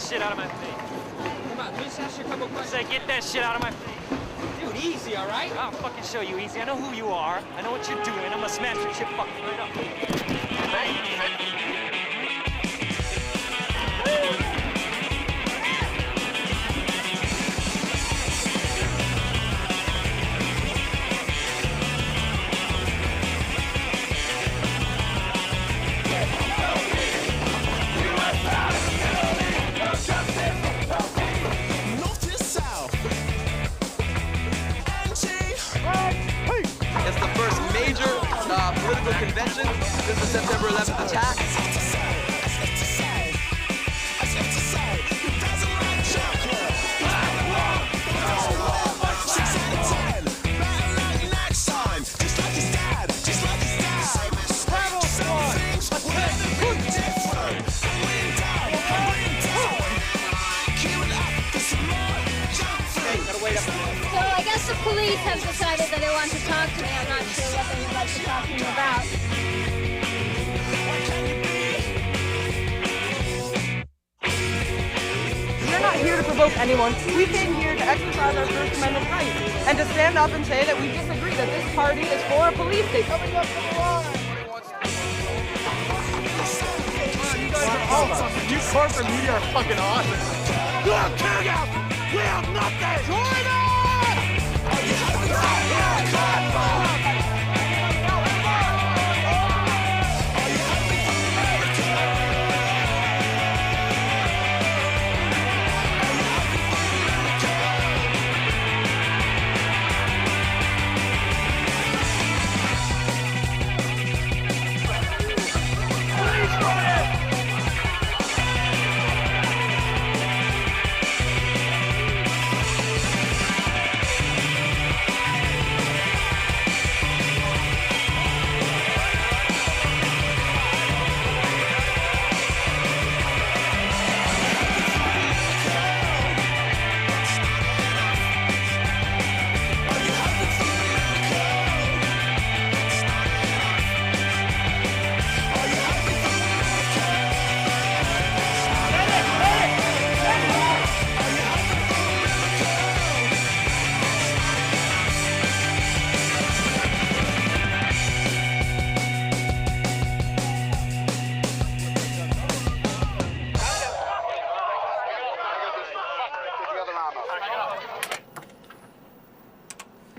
shit out of my face. Come on, let me just ask you a couple questions. Say, get that shit out of my face. Dude, easy, all right? I'll fucking show you easy. I know who you are. I know what you're doing. I'm gonna smash your shit fucking right up. It's the first major political convention since the September 11th attack. So I guess the police have decided that they want to talk to me. I'm not sure what they would like to talk to me about. We're not here to provoke anyone. We came here to exercise our First Amendment right and to stand up and say that we disagree that this party is for a police state. Coming up to the line. You guys are awesome. You corporate media are fucking awesome. Look, check out. We have nothing. Join us!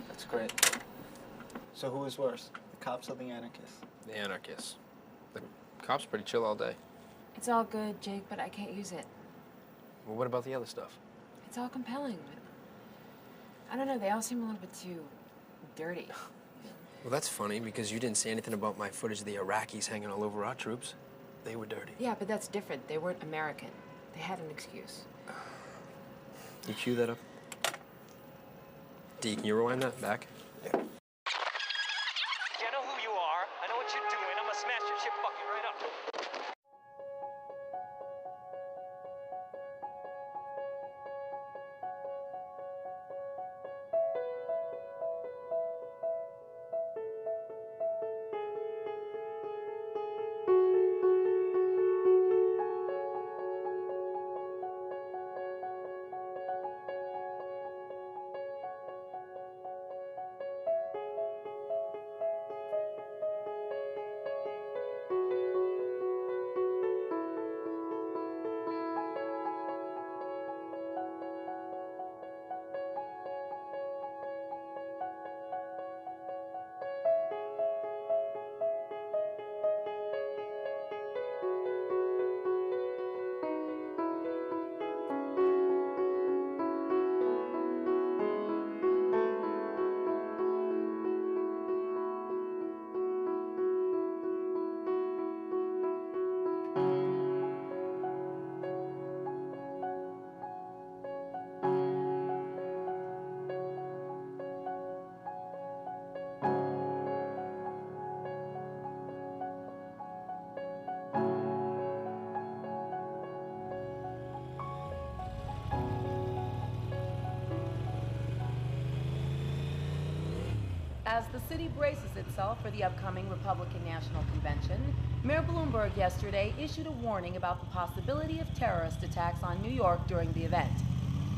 That's great. So who is worse, the cops or the anarchists? The anarchists. The cops pretty chill all day. It's all good, Jake, but I can't use it. Well, what about the other stuff? It's all compelling, but I don't know, they all seem a little bit too dirty. Well, that's funny because you didn't say anything about my footage of the Iraqis hanging all over our troops. They were dirty. Yeah, but that's different. They weren't American. They had an excuse. You cue that up? D, can you rewind that back? Yeah, I know who you are. I know what you're doing. I'm gonna smash your shit fucking right up. As the city braces itself for the upcoming Republican National Convention, Mayor Bloomberg yesterday issued a warning about the possibility of terrorist attacks on New York during the event.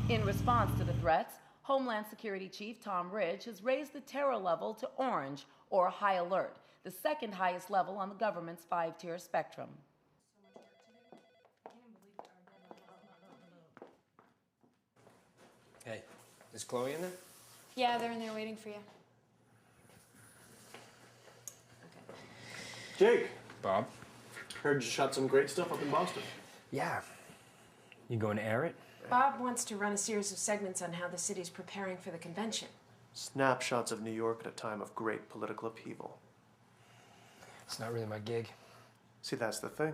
In response to the threats, Homeland Security Chief Tom Ridge has raised the terror level to orange, or high alert, the second highest level on the government's 5-tier spectrum. Hey, is Chloe in there? Yeah, they're in there waiting for you. Jake, Bob? heard you shot some great stuff up in Boston. Yeah. You going to air it? Bob wants to run a series of segments on how the city's preparing for the convention. Snapshots of New York at a time of great political upheaval. It's not really my gig. See, that's the thing.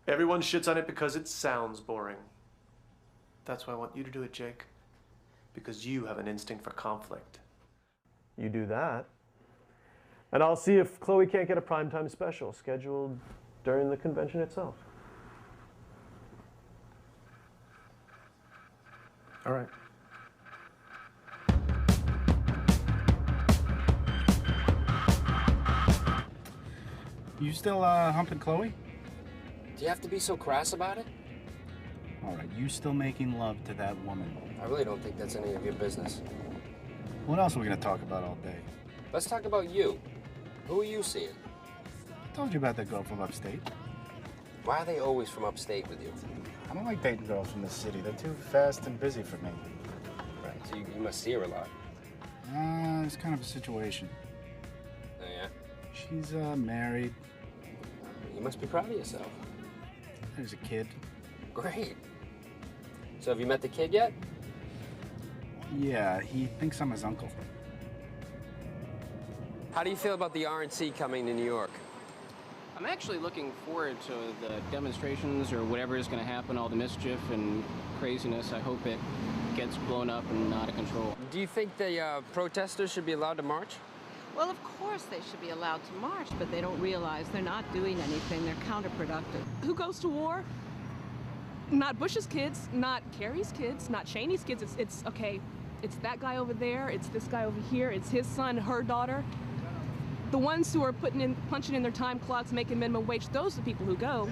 Everyone shits on it because it sounds boring. That's why I want you to do it, Jake. Because you have an instinct for conflict. You do that, and I'll see if Chloe can't get a primetime special scheduled during the convention itself. All right. You still humping Chloe? Do you have to be so crass about it? All right, you still making love to that woman? I really don't think that's any of your business. What else are we gonna talk about all day? Let's talk about you. Who are you seeing? I told you about that girl from upstate. Why are they always from upstate with you? I don't like dating girls from this city. They're too fast and busy for me. Right, so you must see her a lot. It's kind of a situation. Oh, yeah? She's married. You must be proud of yourself. There's a kid. Great. So have you met the kid yet? Yeah, he thinks I'm his uncle. How do you feel about the RNC coming to New York? I'm actually looking forward to the demonstrations or whatever is going to happen, all the mischief and craziness. I hope it gets blown up and out of control. Do you think the protesters should be allowed to march? Well, of course they should be allowed to march, but they don't realize they're not doing anything. They're counterproductive. Who goes to war? Not Bush's kids, not Kerry's kids, not Cheney's kids. It's okay, it's that guy over there, it's this guy over here, it's his son, her daughter. The ones who are punching in their time clocks, making minimum wage, those are the people who go.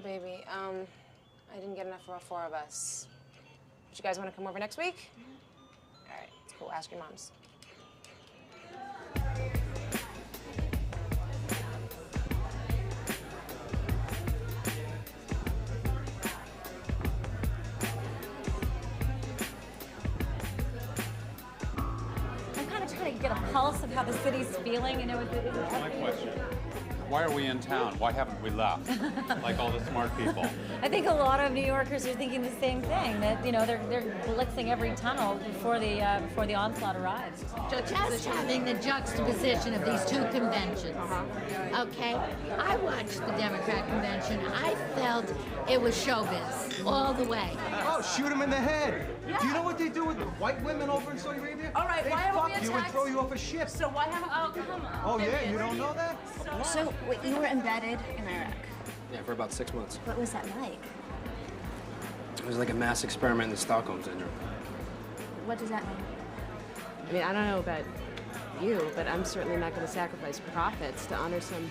Baby, I didn't get enough for all 4 of us. But you guys want to come over next week? All right, it's cool. Ask your moms. I'm kind of trying to get a pulse of how the city's feeling. You know, My question. Why are we in town? Why haven't we left? Like all the smart people. I think a lot of New Yorkers are thinking the same thing. That they're blitzing every tunnel before the onslaught arrives. Just having the juxtaposition of these two conventions. Okay, I watched the Democrat convention. I felt it was showbiz all the way. Oh, shoot him in the head. Yeah. Do you know what they do with white women over in Saudi Arabia? All right, they why haven't we fuck you and throw you off a ship. So why haven't? Oh, come on. Oh yeah, you don't know that? So wait, you were embedded in Iraq. Yeah, for about 6 months. What was that like? It was like a mass experiment in the Stockholm Syndrome. What does that mean? I mean, I don't know about you, but I'm certainly not going to sacrifice profits to honor some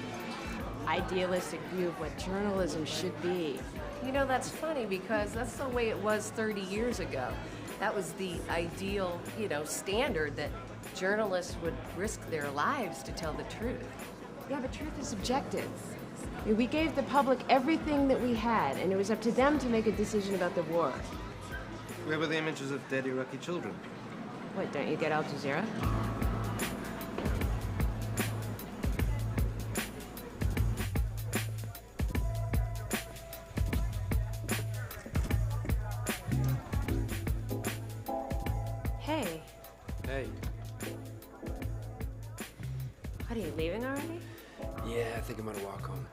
idealistic view of what journalism should be. You know, that's funny because that's the way it was 30 years ago. That was the ideal, standard that journalists would risk their lives to tell the truth. Yeah, but truth is subjective. I mean, we gave the public everything that we had, and it was up to them to make a decision about the war. Where were the images of dead Iraqi children? What, don't you get Al Jazeera? Yeah, I think I'm gonna walk home.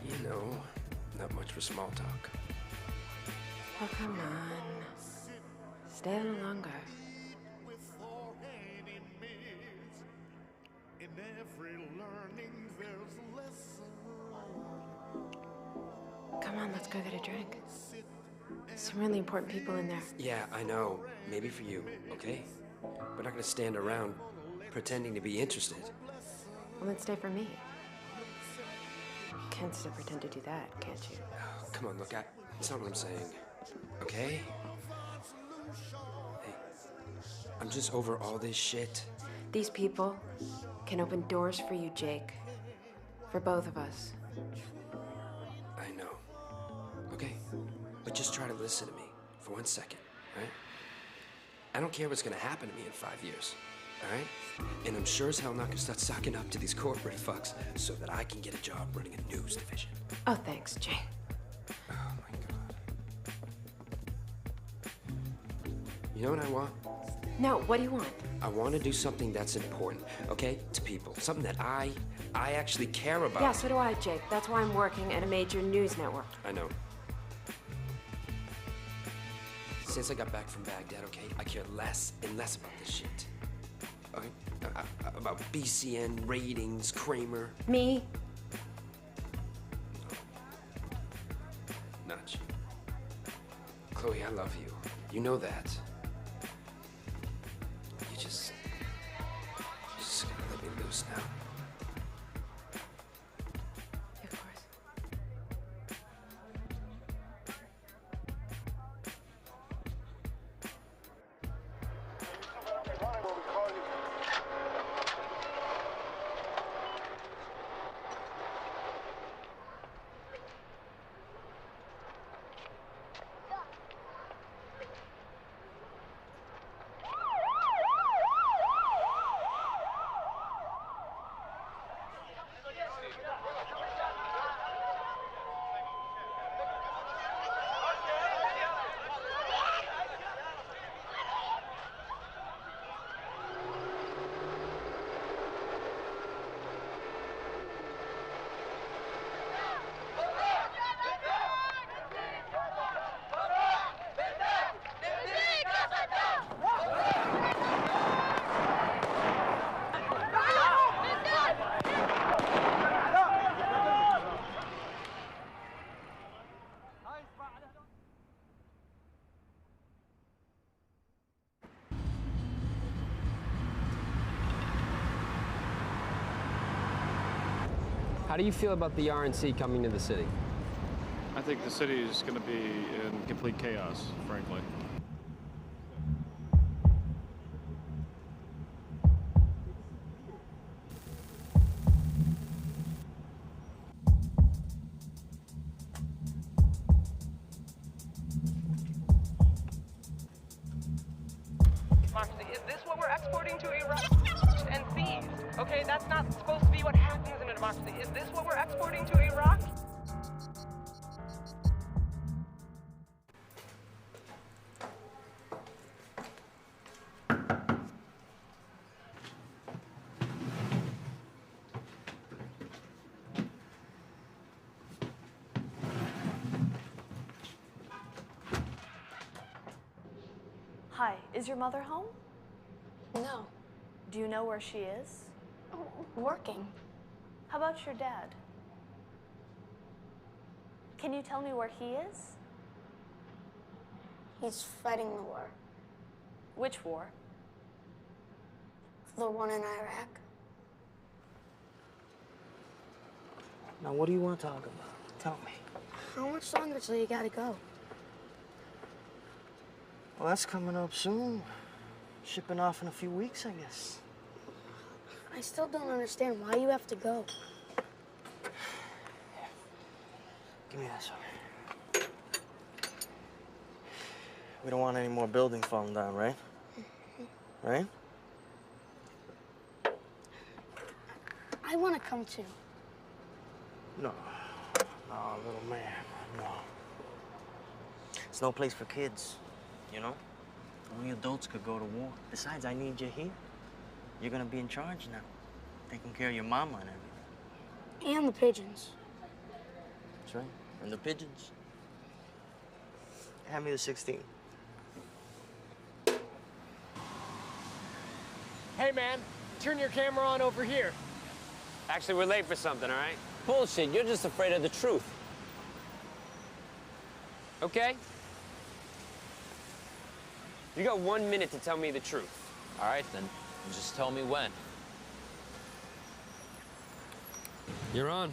You know, not much for small talk. Oh, come on. Stay a little longer. Come on, let's go get a drink. Some really important people in there. Yeah, I know. Maybe for you, okay? We're not gonna stand around pretending to be interested. Well, then stay for me. You can't still pretend to do that, can't you? Oh, come on, look, that's not what I'm saying. Okay? Hey, I'm just over all this shit. These people can open doors for you, Jake. For both of us. I know. Okay? But just try to listen to me for 1 second, right? I don't care what's gonna happen to me in 5 years, all right? And I'm sure as hell not gonna start sucking up to these corporate fucks so that I can get a job running a news division. Oh, thanks, Jake. Oh my God. You know what I want? No, what do you want? I want to do something that's important, okay, to people. Something that I actually care about. Yeah, so do I, Jake. That's why I'm working at a major news network. I know. Since I got back from Baghdad, okay, I care less and less about this shit. Okay? About BCN, ratings, Kramer. Me? No. Not you. Chloe, I love you. You know that. You just gotta let me loose now. Of course. How do you feel about the RNC coming to the city? I think the city is going to be in complete chaos, frankly. Is this what we're exporting to Iraq? And thieves. Okay, that's not supposed to be what happens in a democracy. Is this what we're exporting to Iraq? Hi, is your mother home? No. Do you know where she is? Working. How about your dad? Can you tell me where he is? He's fighting the war. Which war? The one in Iraq. Now, what do you want to talk about? Tell me. How much longer till you gotta go? Well, that's coming up soon. Shipping off in a few weeks, I guess. I still don't understand why you have to go. Give me that, sucker. We don't want any more buildings falling down, right? Right? I want to come too. No. No, little man. No. It's no place for kids, you know? Only adults could go to war. Besides, I need you here. You're gonna be in charge now. Taking care of your mama and everything. And the pigeons. That's right. And the pigeons. Hand me the 16. Hey, man, turn your camera on over here. Actually, we're late for something, all right? Bullshit, you're just afraid of the truth. Okay? You got 1 minute to tell me the truth. All right, then. Just tell me when. You're on.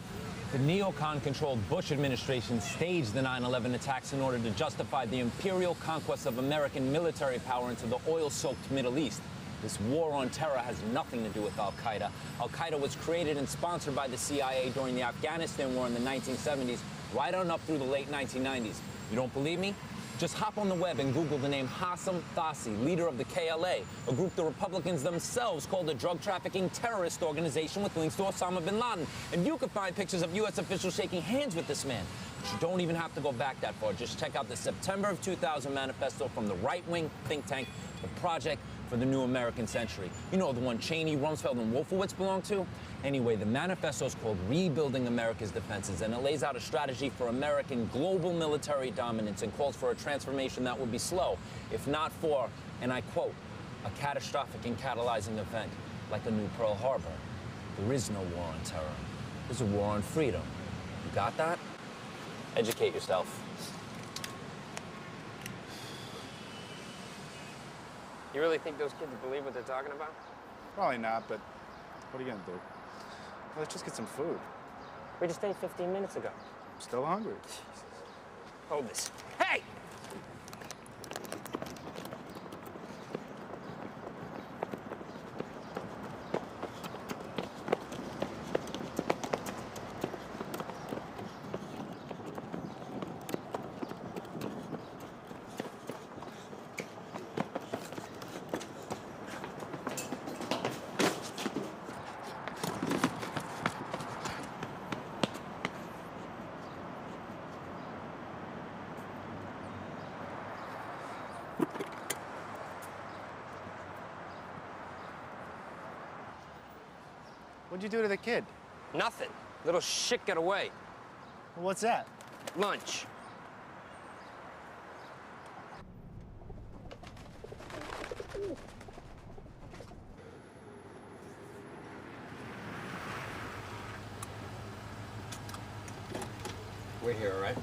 The neocon-controlled Bush administration staged the 9/11 attacks in order to justify the imperial conquest of American military power into the oil-soaked Middle East. This war on terror has nothing to do with Al-Qaeda. Al-Qaeda was created and sponsored by the CIA during the Afghanistan war in the 1970s, right on up through the late 1990s. You don't believe me? Just hop on the web and Google the name Hassan Thasi, leader of the KLA, a group the Republicans themselves called a drug trafficking terrorist organization with links to Osama bin Laden. And you can find pictures of U.S. officials shaking hands with this man. But you don't even have to go back that far. Just check out the September of 2000 manifesto from the right-wing think tank, the Project for the New American Century. You know, the one Cheney, Rumsfeld, and Wolfowitz belong to? Anyway, the manifesto is called Rebuilding America's Defenses, and it lays out a strategy for American global military dominance and calls for a transformation that would be slow, if not for, and I quote, a catastrophic and catalyzing event like a new Pearl Harbor. There is no war on terror. There's a war on freedom. You got that? Educate yourself. You really think those kids believe what they're talking about? Probably not, but what are you gonna do? Let's just get some food. We just ate 15 minutes ago. I'm still hungry. Hold this. Hey! What'd you do to the kid? Nothing. Little shit got away. What's that? Lunch. We're here, all right?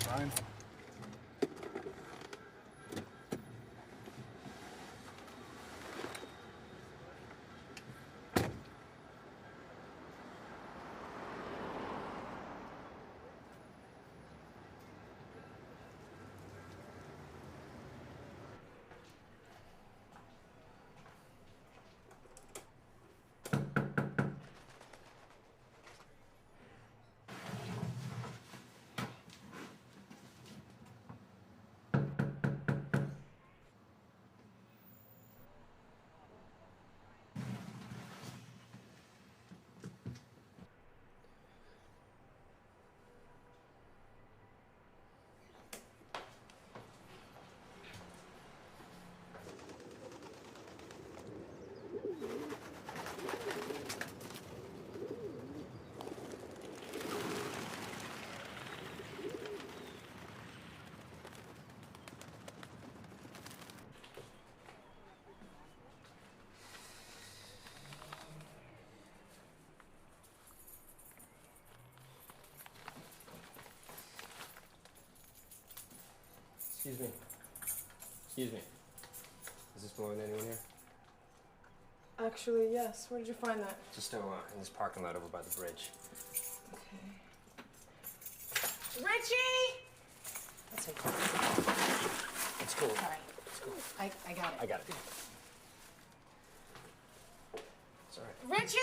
Fine. Excuse me. Excuse me. Does this belong to anyone here? Actually, yes. Where did you find that? Just in this parking lot over by the bridge. Richie! That's it. It's cool. All right. It's cool. I got it. I got it. It's all right. Richie!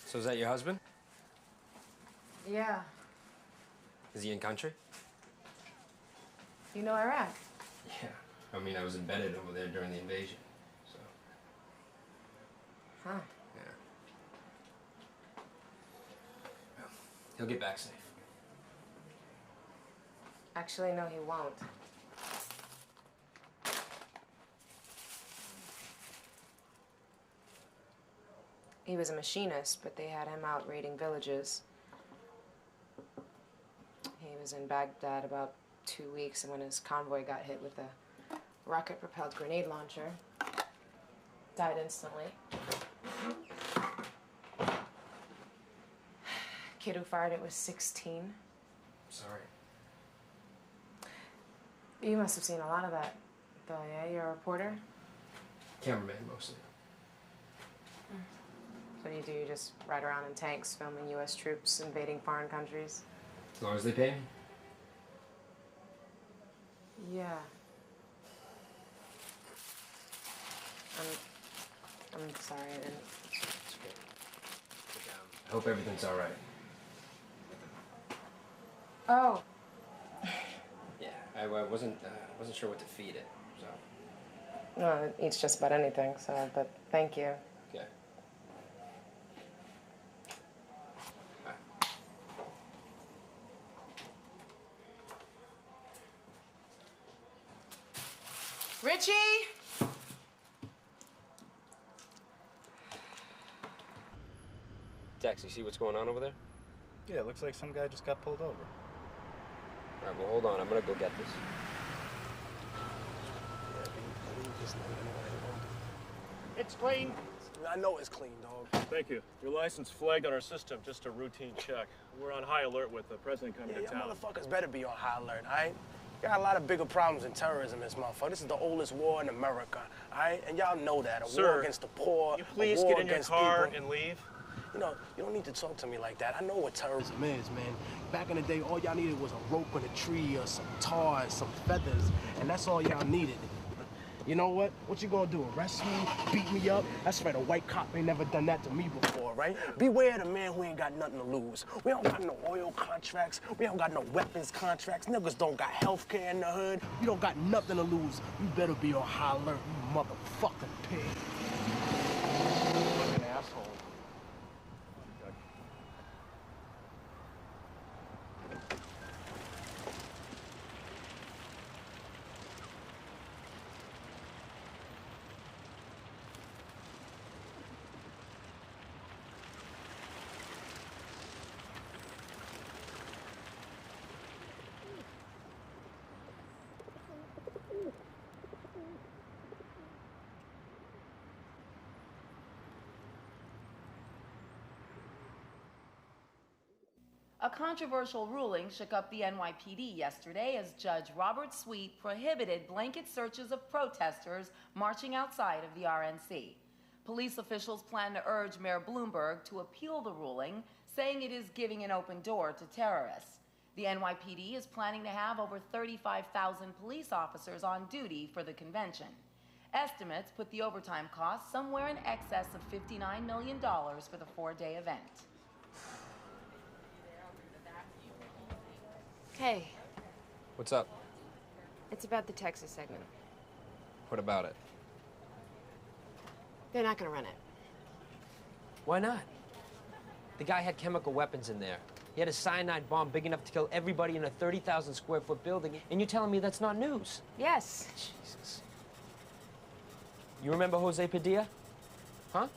So is that your husband? Yeah. Is he in country? You know Iraq? Yeah. I mean, I was embedded over there during the invasion, so. Huh. Yeah. Well, he'll get back safe. Actually, no, he won't. He was a machinist, but they had him out raiding villages. He was in Baghdad about 2 weeks, and when his convoy got hit with a rocket-propelled grenade launcher, died instantly. Kid who fired it was 16. Sorry. You must have seen a lot of that, though, yeah? You're a reporter? Cameraman, mostly. So you do, you just ride around in tanks filming U.S. troops invading foreign countries? As long as they pay me. Yeah. I'm sorry, I didn't. It's okay. I hope everything's all right. Oh. Yeah, I wasn't sure what to feed it, so. No, it eats just about anything, so, but thank you. Okay. Richie! Dex, you see what's going on over there? Yeah, it looks like some guy just got pulled over. All right, well, hold on. I'm gonna go get this. It's clean. I know it's clean, dog. Thank you. Your license flagged on our system, just a routine check. We're on high alert with the president coming to Yeah, town. y'all motherfuckers better be on high alert, all right? Got a lot of bigger problems than terrorism in this motherfucker. This is the oldest war in America, all right? And y'all know that. A war against the poor, you please a war get in your against car people. and leave? You know, you don't need to talk to me like that. I know what terrorism is, man. Back in the day, all y'all needed was a rope in a tree or some tar and some feathers, and that's all y'all needed. You know what? What you gonna do, arrest me, beat me up? That's right, a white cop ain't never done that to me before, right? Beware the man who ain't got nothing to lose. We don't got no oil contracts. We don't got no weapons contracts. Niggas don't got health care in the hood. You don't got nothing to lose. You better be on high alert, you motherfucking pig. Fucking asshole. A controversial ruling shook up the NYPD yesterday as Judge Robert Sweet prohibited blanket searches of protesters marching outside of the RNC. Police officials plan to urge Mayor Bloomberg to appeal the ruling, saying it is giving an open door to terrorists. The NYPD is planning to have over 35,000 police officers on duty for the convention. Estimates put the overtime cost somewhere in excess of $59 million for the four-day event. Hey, What's up? it's about the Texas segment. What about it? They're not gonna run it. Why not? The guy had chemical weapons in there. He had a cyanide bomb big enough to kill everybody in a 30,000 square foot building, and you're telling me that's not news? Yes. Jesus. You remember Jose Padilla? Huh?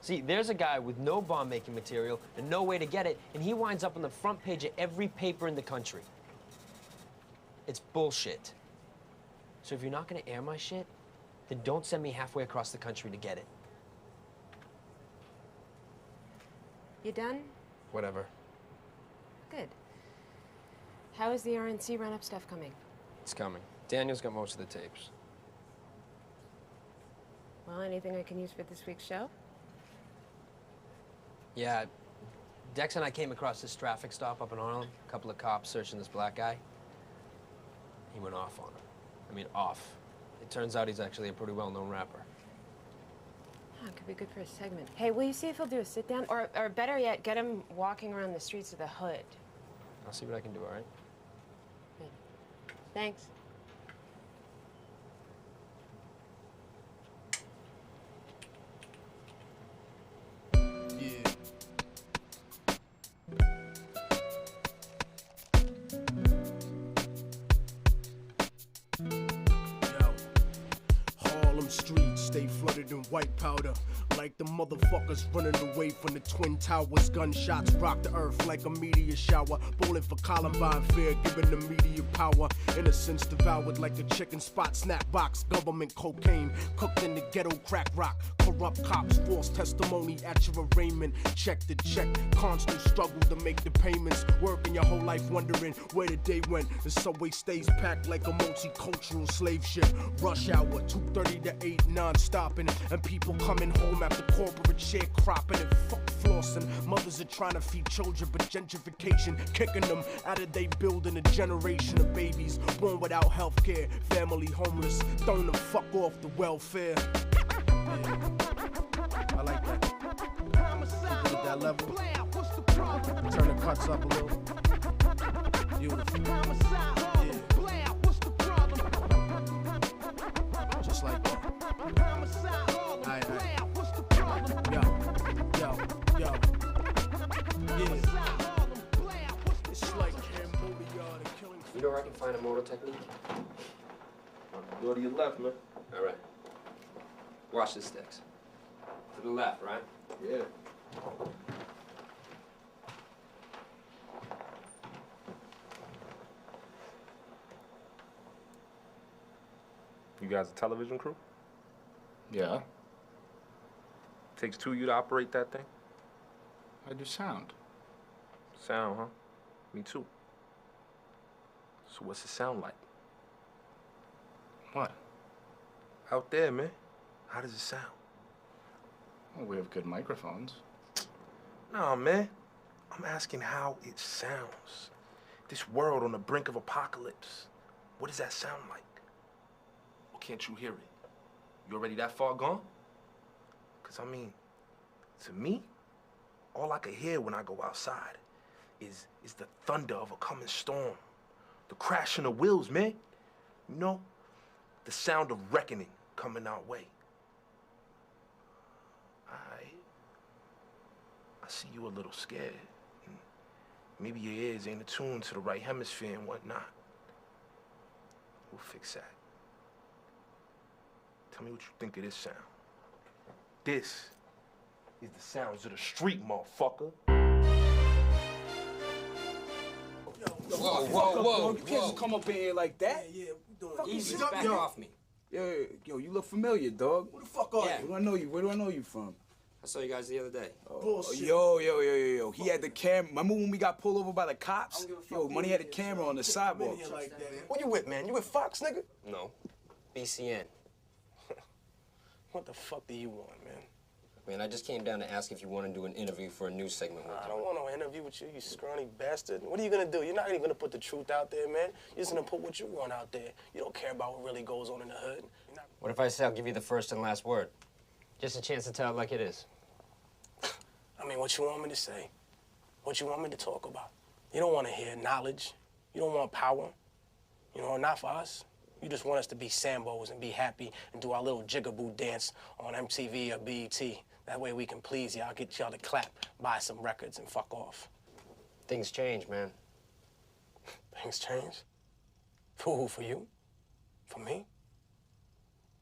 See, there's a guy with no bomb-making material and no way to get it, and he winds up on the front page of every paper in the country. It's bullshit. So if you're not gonna air my shit, then don't send me halfway across the country to get it. You done? Whatever. Good. How is the RNC run-up stuff coming? It's coming. Daniel's got most of the tapes. Well, anything I can use for this week's show? Yeah, Dex and I came across this traffic stop up in Harlem. A couple of cops searching this black guy. He went off on him. I mean, off. It turns out he's actually a pretty well-known rapper. Oh, it could be good for a segment. Hey, will you see if he'll do a sit-down? Or better yet, get him walking around the streets of the hood. I'll see what I can do, all right? Thanks. Harlem streets, stay flooded in white powder. Like the motherfuckers running away from the Twin Towers. Gunshots rock the earth like a meteor shower. Bowling for Columbine fear, giving the media power. Innocence devoured like a chicken spot. Snap box, government cocaine. Cooked in the ghetto crack rock. Corrupt cops, false testimony at your arraignment. Check the check, constant struggle to make the payments. Working your whole life wondering where the day went. The subway stays packed like a multicultural slave ship. Rush hour, 2:30 to 8, non-stopping. And people coming home after corporate sharecropping and fuck flossing. Mothers are trying to feed children, but gentrification kicking them out of they building a generation of babies born without health care, family homeless, throwing them fuck off the welfare. I like that. Keep it at that level. Turn the cuts up a little. Beautiful. Yeah. Just like that. Aye. Yo. Yeah. It's like Cambodia, the killing. You know where I can find Immortal technique? Go to your left, man. All right. Watch the sticks. To the left, right? Yeah. You guys a television crew? Yeah. Takes two of you to operate that thing? I do sound. Sound, huh? Me too. So what's it sound like? What? Out there, man. How does it sound? Well, we have good microphones. Nah, man. I'm asking how it sounds. This world on the brink of apocalypse. What does that sound like? Or can't you hear it? You already that far gone? 'Cause I mean, to me, all I can hear when I go outside is the thunder of a coming storm. The crashing of wheels, man. You know? The sound of reckoning coming our way. I see you a little scared. Maybe your ears ain't attuned to the right hemisphere and whatnot. We'll fix that. Tell me what you think of this sound. This is the sounds of the street, motherfucker. Whoa. You can't just come up in here like that. Yeah, we doing Easy, back off me. Yo, you look familiar, dog. Who the fuck are you? Where do I know you from? I saw you guys the other day. Bullshit. Yo. He had the camera. Remember when we got pulled over by the cops? Yo, Money had a camera on the sidewalk. What you with, man? You with Fox, nigga? No. BCN. What the fuck do you want, man? Man, I just came down to ask if you want to do an interview for a news segment with I you. don't want no interview with you, you scrawny bastard. What are you gonna do? You're not even gonna put the truth out there, man. You're just gonna put what you want out there. You don't care about what really goes on in the hood. What if I say I'll give you the first and last word? Just a chance to tell it like it is. I mean, what you want me to say? What you want me to talk about? You don't want to hear knowledge. You don't want power. You know, not for us. You just want us to be Sambos and be happy and do our little jigaboo dance on MTV or BET. That way we can please y'all, get y'all to clap, buy some records, and fuck off. Things change, man. Things change? For who? For you? For me?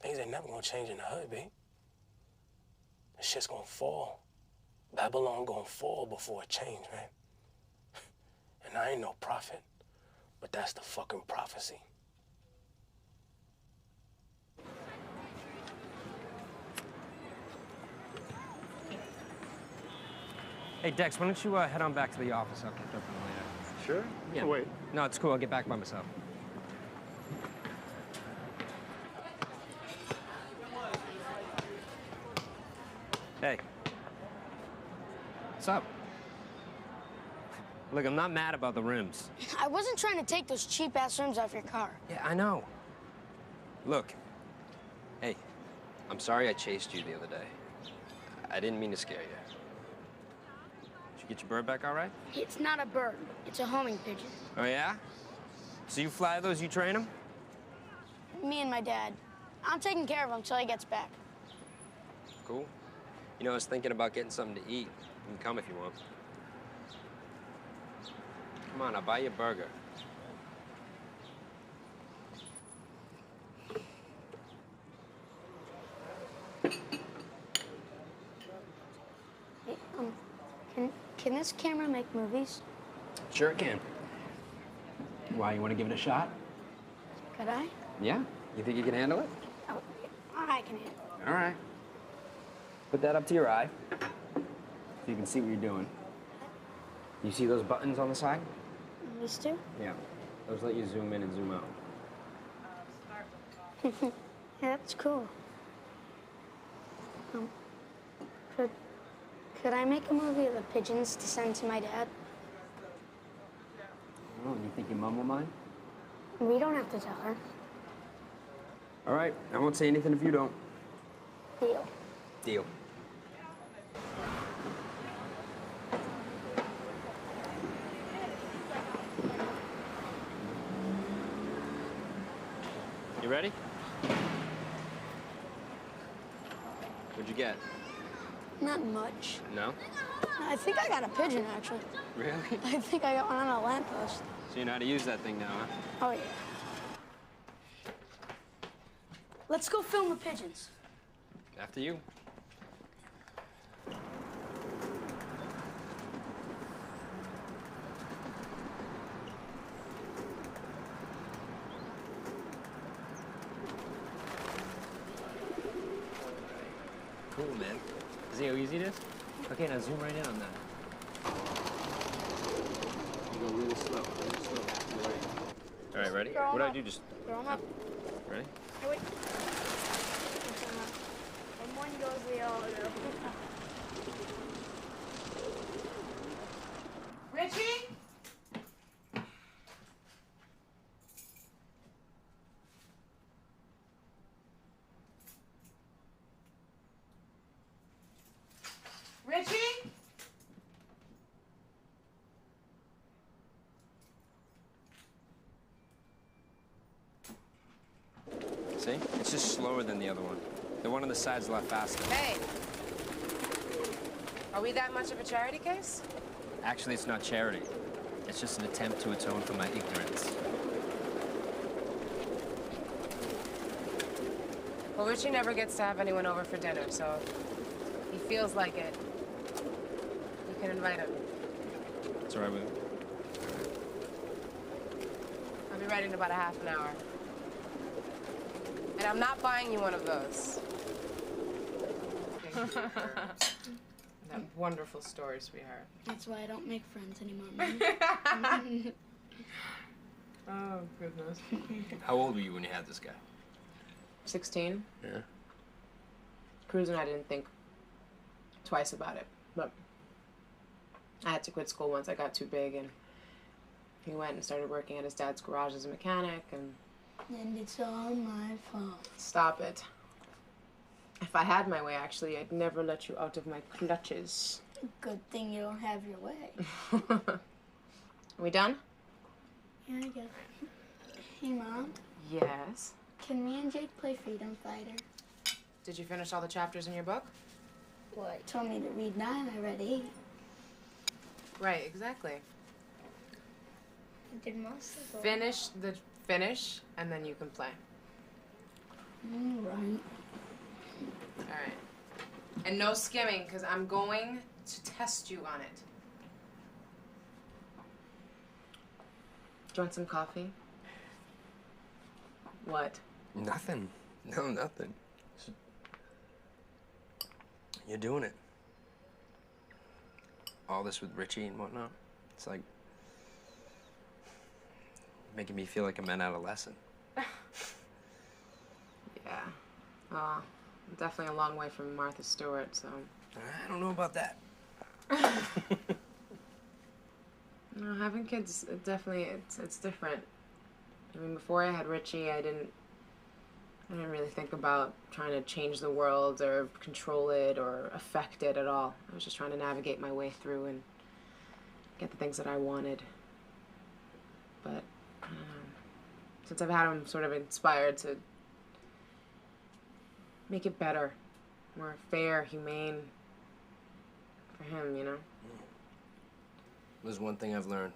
Things ain't never gonna change in the hood, B. This shit's gonna fall. Babylon gonna fall before it change, man. And I ain't no prophet, but that's the fucking prophecy. Hey, Dex, why don't you head on back to the office? I'll catch up with you later. Sure? Yeah. Wait. No, it's cool. I'll get back by myself. Hey. What's up? Look, I'm not mad about the rims. I wasn't trying to take those cheap-ass rims off your car. Yeah, I know. Look. Hey, I'm sorry I chased you the other day. I didn't mean to scare you. Did you get your bird back all right? It's not a bird. It's a homing pigeon. Oh, yeah? So you fly those, you train them? Me and my dad. I'm taking care of him until he gets back. Cool. You know, I was thinking about getting something to eat. You can come if you want. Come on, I'll buy you a burger. Can this camera make movies? Sure it can. Why, you want to give it a shot? Could I? Yeah? You think you can handle it? Oh, I can handle it. All right. Put that up to your eye so you can see what you're doing. You see those buttons on the side? These two? Yeah. Those let you zoom in and zoom out. Yeah, that's cool. Could I make a movie of the pigeons to send to my dad? Oh, you think your mom will mind? We don't have to tell her. All right. I won't say anything if you don't. Deal. Deal. You ready? What'd you get? Not much. No? I think I got a pigeon, actually. Really? I think I got one on a lamppost. So you know how to use that thing now, huh? Oh, yeah. Let's go film the pigeons. After you. Cool, man. See how easy it is? Okay, now zoom right in on that. You go really slow, really slow. You're ready. All right, ready? What do I do? Just Throw 'em up. ready? Hey, wait. And one goes the other. Richie? Richie? See? It's just slower than the other one. The one on the side's a lot faster. Hey, are we that much of a charity case? Actually, it's not charity. It's just an attempt to atone for my ignorance. Well, Richie never gets to have anyone over for dinner, so if he feels like it, you can invite him. It's all right with me. I'll be ready in about a half an hour. And I'm not buying you one of those. That wonderful story, sweetheart. That's why I don't make friends anymore, Mom. Oh, goodness. How old were you when you had this guy? 16. Yeah. Cruz and I didn't think twice about it, but I had to quit school once I got too big, and he went and started working at his dad's garage as a mechanic, and... And it's all my fault. Stop it. If I had my way, actually, I'd never let you out of my clutches. Good thing you don't have your way. Are we done? Yeah, I guess. Hey, Mom. Yes. Can me and Jake play Freedom Fighter? Did you finish all the chapters in your book? Well, I told me to read 9. I read 8. Right, exactly. I did most of it. Finish, and then you can play. All right. All right. And no skimming, because I'm going to test you on it. Do you want some coffee? What? Nothing. No, nothing. You're doing it. All this with Richie and whatnot. It's like making me feel like I'm an adolescent. Yeah. I'm definitely a long way from Martha Stewart, so... I don't know about that. No, having kids, it definitely, it's different. I mean, before I had Richie, I didn't really think about trying to change the world or control it or affect it at all. I was just trying to navigate my way through and get the things that I wanted. But since I've had him, sort of inspired to make it better, more fair, humane for him, you know? There's one thing I've learned.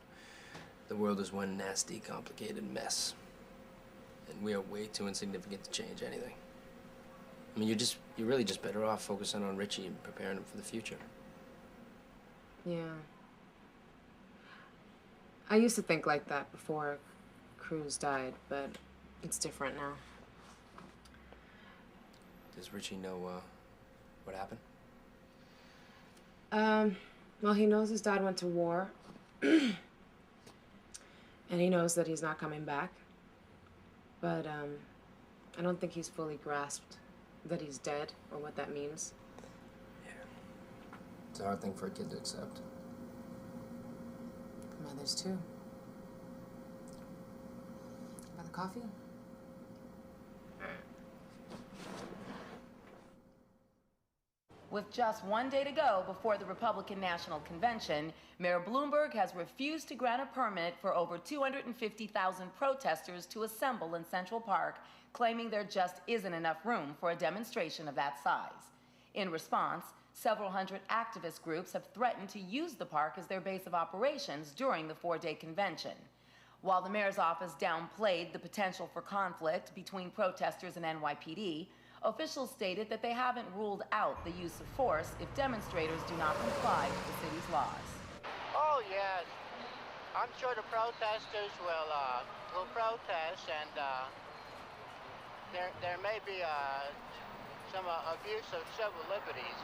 The world is one nasty, complicated mess. And we are way too insignificant to change anything. I mean, you're really just better off focusing on Richie and preparing him for the future. Yeah. I used to think like that before Cruz died, but it's different now. Does Richie know what happened? Well, he knows his dad went to war. And he knows that he's not coming back. But I don't think he's fully grasped that he's dead or what that means. Yeah. It's a hard thing for a kid to accept. Mothers too. About the coffee? With just one day to go before the Republican National Convention, Mayor Bloomberg has refused to grant a permit for over 250,000 protesters to assemble in Central Park, claiming there just isn't enough room for a demonstration of that size. In response, several hundred activist groups have threatened to use the park as their base of operations during the four-day convention. While the mayor's office downplayed the potential for conflict between protesters and NYPD, officials stated that they haven't ruled out the use of force if demonstrators do not comply with the city's laws. Oh, yes. I'm sure the protesters will protest, and there may be some abuse of civil liberties.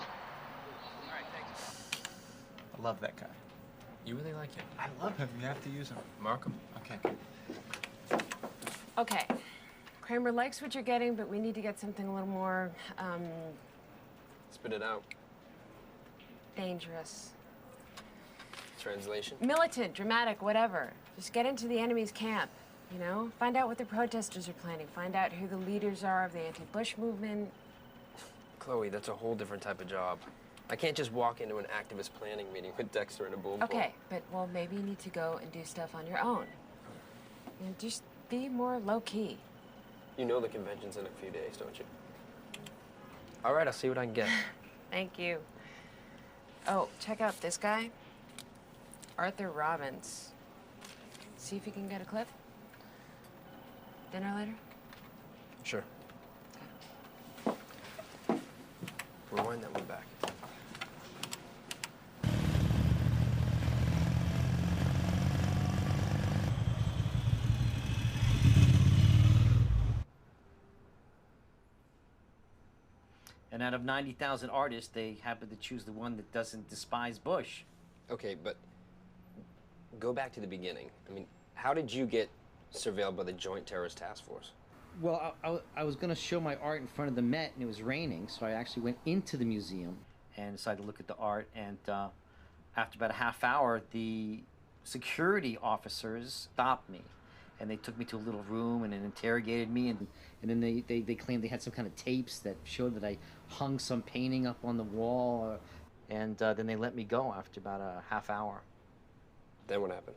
All right, thanks. I love that guy. You really like him? I love him. You have to use him. Mark him? Okay. Okay. Kramer likes what you're getting, but we need to get something a little more, Spit it out. dangerous. Translation? Militant, dramatic, whatever. Just get into the enemy's camp, you know? Find out what the protesters are planning. Find out who the leaders are of the anti-Bush movement. Chloe, that's a whole different type of job. I can't just walk into an activist planning meeting with Dexter and a bullhorn. Okay, but, well, maybe you need to go and do stuff on your own. And just be more low-key. You know the convention's in a few days, don't you? All right, I'll see what I can get. Thank you. Oh, check out this guy. Arthur Robbins. See if you can get a clip. Dinner later? Sure. Rewind that one back. And out of 90,000 artists, they happen to choose the one that doesn't despise Bush. Okay, but go back to the beginning. I mean, how did you get surveilled by the Joint Terrorist Task Force? Well, I was going to show my art in front of the Met, and it was raining, so I actually went into the museum. And decided to look at the art, and after about a half hour, the security officers stopped me. And they took me to a little room and then interrogated me, and then they claimed they had some kind of tapes that showed that I hung some painting up on the wall. And then they let me go after about a half hour. Then what happened?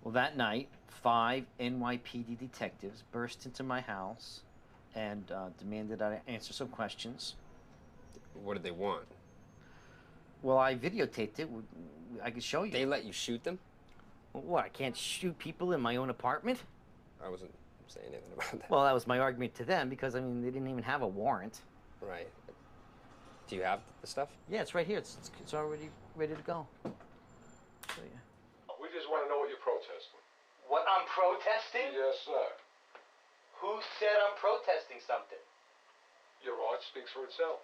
Well, that night, 5 NYPD detectives burst into my house and demanded I answer some questions. What did they want? Well, I videotaped it. I could show you. They let you shoot them? What, I can't shoot people in my own apartment? I wasn't saying anything about that. Well, that was my argument to them because, I mean, they didn't even have a warrant. Right. Do you have the stuff? Yeah, it's right here. It's already ready to go. So, yeah. We just want to know what you're protesting. What I'm protesting? Yes, sir. Who said I'm protesting something? Your art speaks for itself.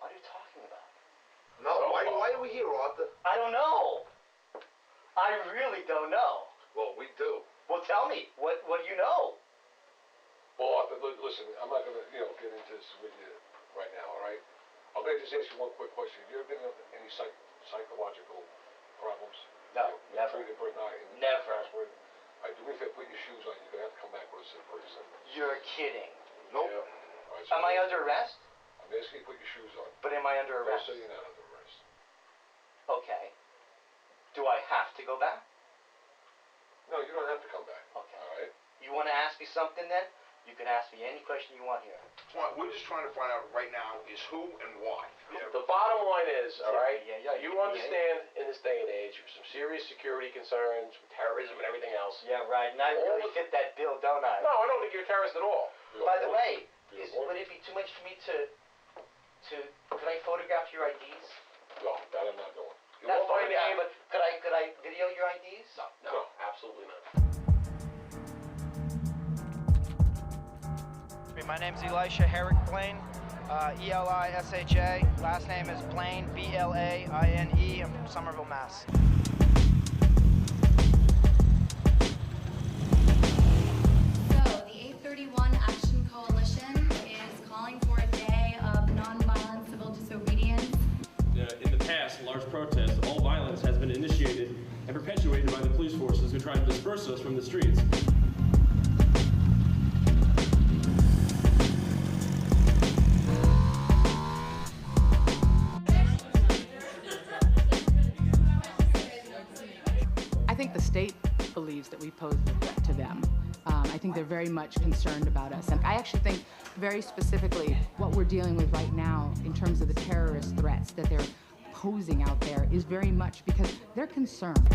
What are you talking about? No, why are we here, Arthur? I don't know. I really don't know. Well, we do. Well, tell me. What do you know? Well, Arthur, listen, I'm not going to, get into this with you right now, all right? I'm going to just ask you one quick question. Have you ever been in any psychological problems? No, never. Never. All right, do me a favor, put your shoes on. You're going to have to come back with us in person. You're kidding. Nope. Yeah. All right, so Am I under arrest? I'm asking you to put your shoes on. But am I under arrest? So you're not under arrest. Okay. Do I have to go back? No, you don't have to come back. Okay. All right? You want to ask me something then? You can ask me any question you want here. We're just trying to find out right now is who and why. Yeah. The bottom line is, all right, you yeah. understand in this day and age, there's some serious security concerns, terrorism and everything else. Yeah, right. And I really fit that bill, don't I? No, I don't think you're a terrorist at all. By the way, would it be too much for me to could I photograph your IDs? No, that I'm not doing. That's fine, but could I video your IDs? No, absolutely not. My name's Elisha Herrick Blaine, E-L-I-S-H-A. Last name is Blaine, B-L-A-I-N-E. I'm from Somerville, Mass. So, the 831 Action Coalition is calling for a day of nonviolent civil disobedience. In the past, large protests, all violence has been initiated and perpetuated by the police forces who try to disperse us from the streets. I think the state believes that we pose a threat to them. I think they're very much concerned about us. And I actually think very specifically what we're dealing with right now in terms of the terrorist threats that they're posing out there is very much because they're concerned.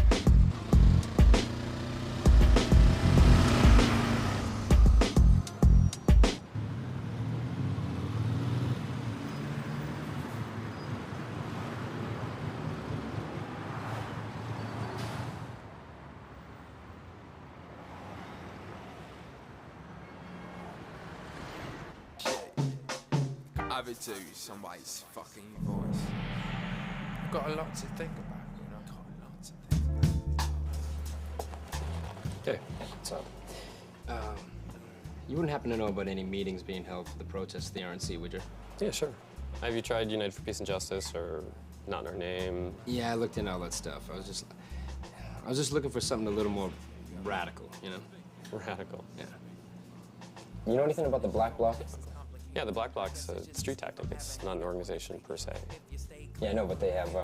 I will tell you somebody's fucking voice. I've got a lot to think about, you know. Hey, what's up? You wouldn't happen to know about any meetings being held for the protests of the RNC, would you? Yeah, sure. Have you tried United for Peace and Justice or Not in Our Name? Yeah, I looked into all that stuff. I was just looking for something a little more radical, you know? Radical? Yeah. You know anything about the Black Bloc? Yeah, the Black Bloc's a street tactic. It's not an organization per se. Yeah, I know, but they have,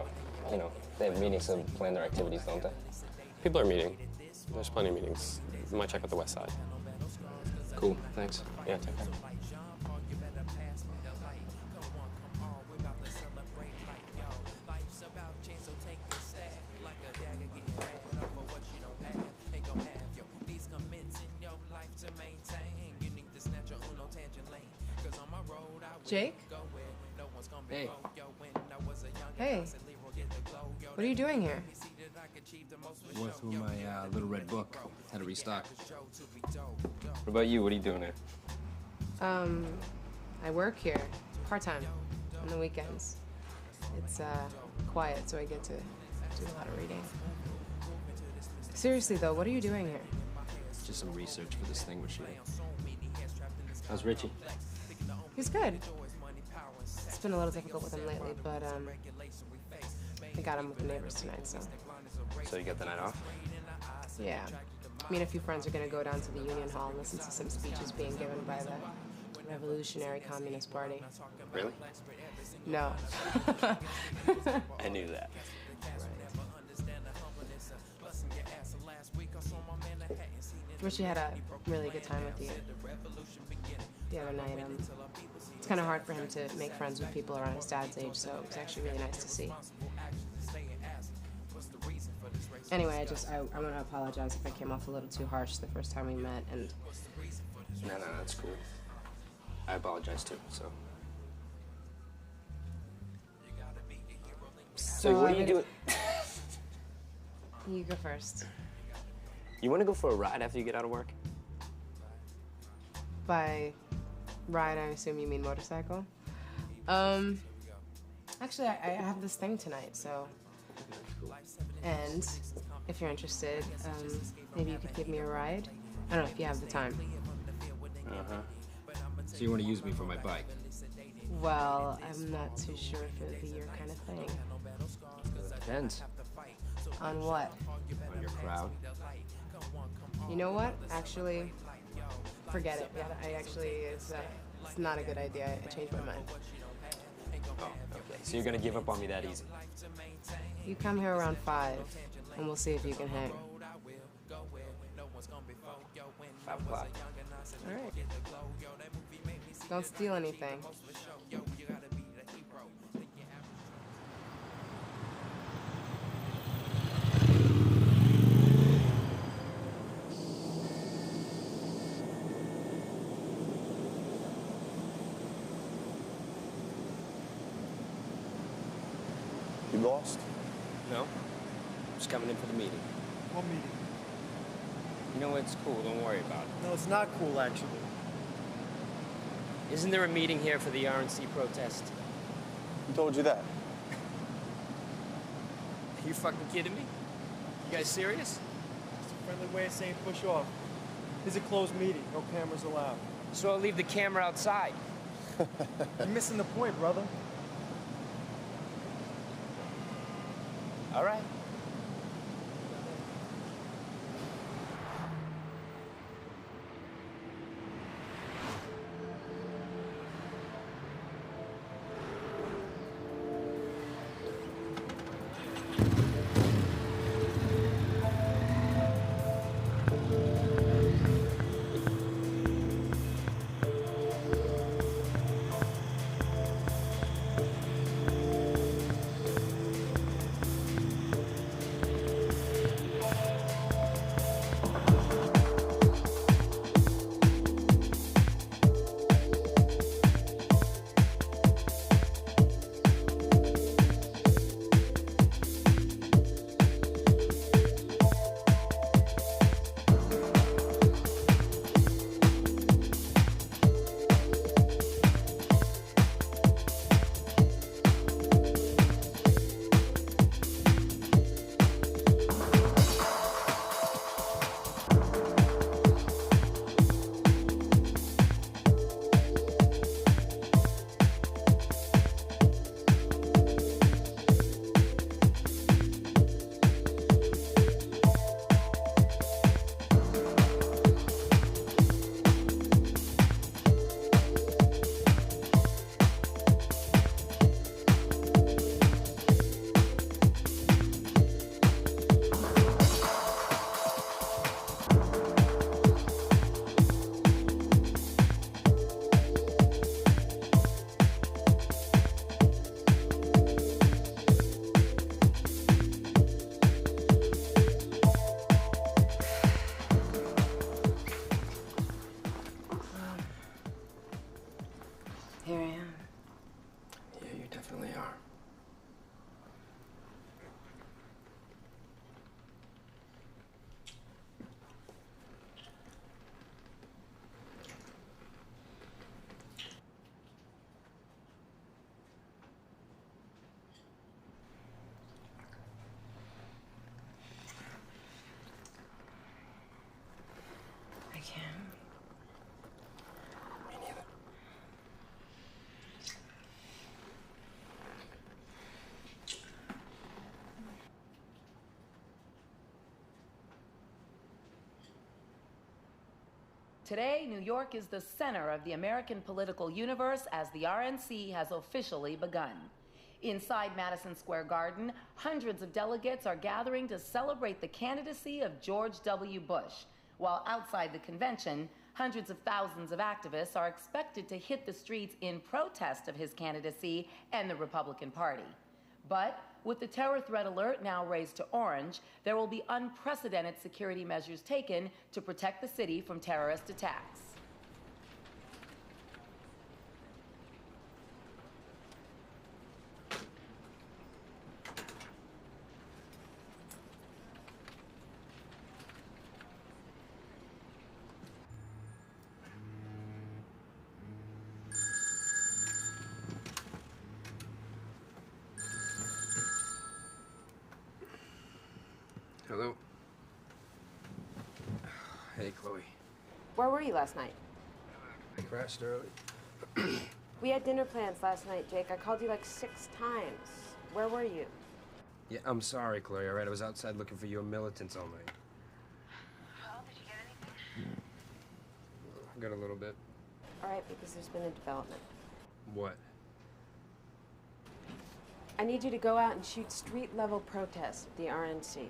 you know, they have meetings to plan their activities, don't they? People are meeting. There's plenty of meetings. You might check out the West Side. Cool, thanks. Yeah, take care. Jake? Hey. Hey. What are you doing here? Went through my little red book. Had to restock. What about you? What are you doing here? I work here, part-time, on the weekends. It's, quiet, so I get to do a lot of reading. Seriously, though, what are you doing here? Just some research for this thing we're shooting. How's Richie? He's good. It's been a little difficult with him lately, but, I got him with the neighbors tonight, so. So you got the night off? Yeah. Me and a few friends are gonna go down to the Union Hall and listen to some speeches being given by the Revolutionary Communist Party. Really? No. I knew that. Richie had a really good time with you the other night. It's kind of hard for him to make friends with people around his dad's age, so it was actually really nice to see. Anyway, I want to apologize if I came off a little too harsh the first time we met, and... No, that's cool. I apologize too, so... So what are you doing? You go first. You want to go for a ride after you get out of work? By ride, I assume you mean motorcycle? Actually, I have this thing tonight, so... And if you're interested, maybe you could give me a ride? I don't know if you have the time. Uh-huh. So you want to use me for my bike? Well, I'm not too sure if it would be your kind of thing. Depends. On what? On your crowd. You know what? Actually, forget it. Yeah, it's not a good idea. I changed my mind. Oh, okay. So you're gonna give up on me that easy? You come here around 5, and we'll see if you can hang. 5 o'clock. All right. Don't steal anything. You lost? No? Just coming in for the meeting. What meeting? You know, it's cool. Don't worry about it. No, it's not cool, actually. Isn't there a meeting here for the RNC protest? Who told you that? Are you fucking kidding me? You guys serious? It's a friendly way of saying push off. It's a closed meeting. No cameras allowed. So I'll leave the camera outside. You're missing the point, brother. All right. Here I am. Yeah, you definitely are. I can't. Me neither. Today, New York is the center of the American political universe as the RNC has officially begun. Inside Madison Square Garden, hundreds of delegates are gathering to celebrate the candidacy of George W. Bush, while outside the convention, hundreds of thousands of activists are expected to hit the streets in protest of his candidacy and the Republican Party. But with the terror threat alert now raised to orange, there will be unprecedented security measures taken to protect the city from terrorist attacks. Hello. Hey, Chloe. Where were you last night? I crashed early. We had dinner plans last night, Jake. I called you like 6 times. Where were you? Yeah, I'm sorry, Chloe, all right? I was outside looking for your militants all night. Well, did you get anything? I got a little bit. All right, because there's been a development. What? I need you to go out and shoot street-level protests at the RNC.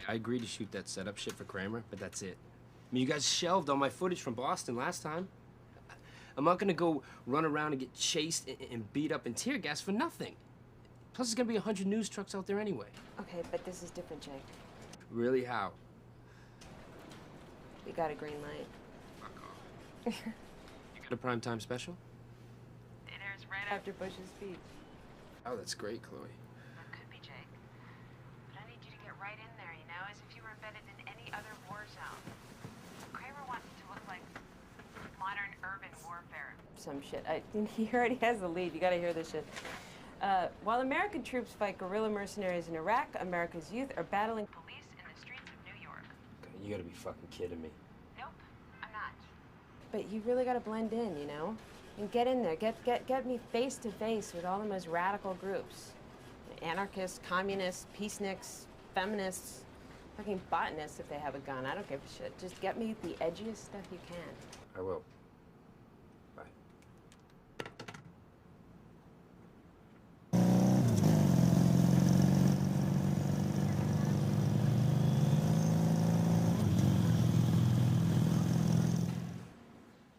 I agreed to shoot that setup shit for Kramer, but that's it. I mean, you guys shelved all my footage from Boston last time. I'm not gonna go run around and get chased and beat up and tear gas for nothing. Plus, there's gonna be 100 news trucks out there anyway. Okay, but this is different, Jake. Really, how? We got a green light. You got a primetime special? It airs right after Bush's speech. Oh, that's great, Chloe. That could be Jake. some shit. He already has the lead. You gotta hear this shit. While American troops fight guerrilla mercenaries in Iraq, America's youth are battling police in the streets of New York. You gotta be fucking kidding me. Nope, I'm not. But you really gotta blend in, you know? And get in there. Get me face to face with all the most radical groups. Anarchists, communists, peaceniks, feminists, fucking botanists if they have a gun. I don't give a shit. Just get me the edgiest stuff you can. I will. Bye.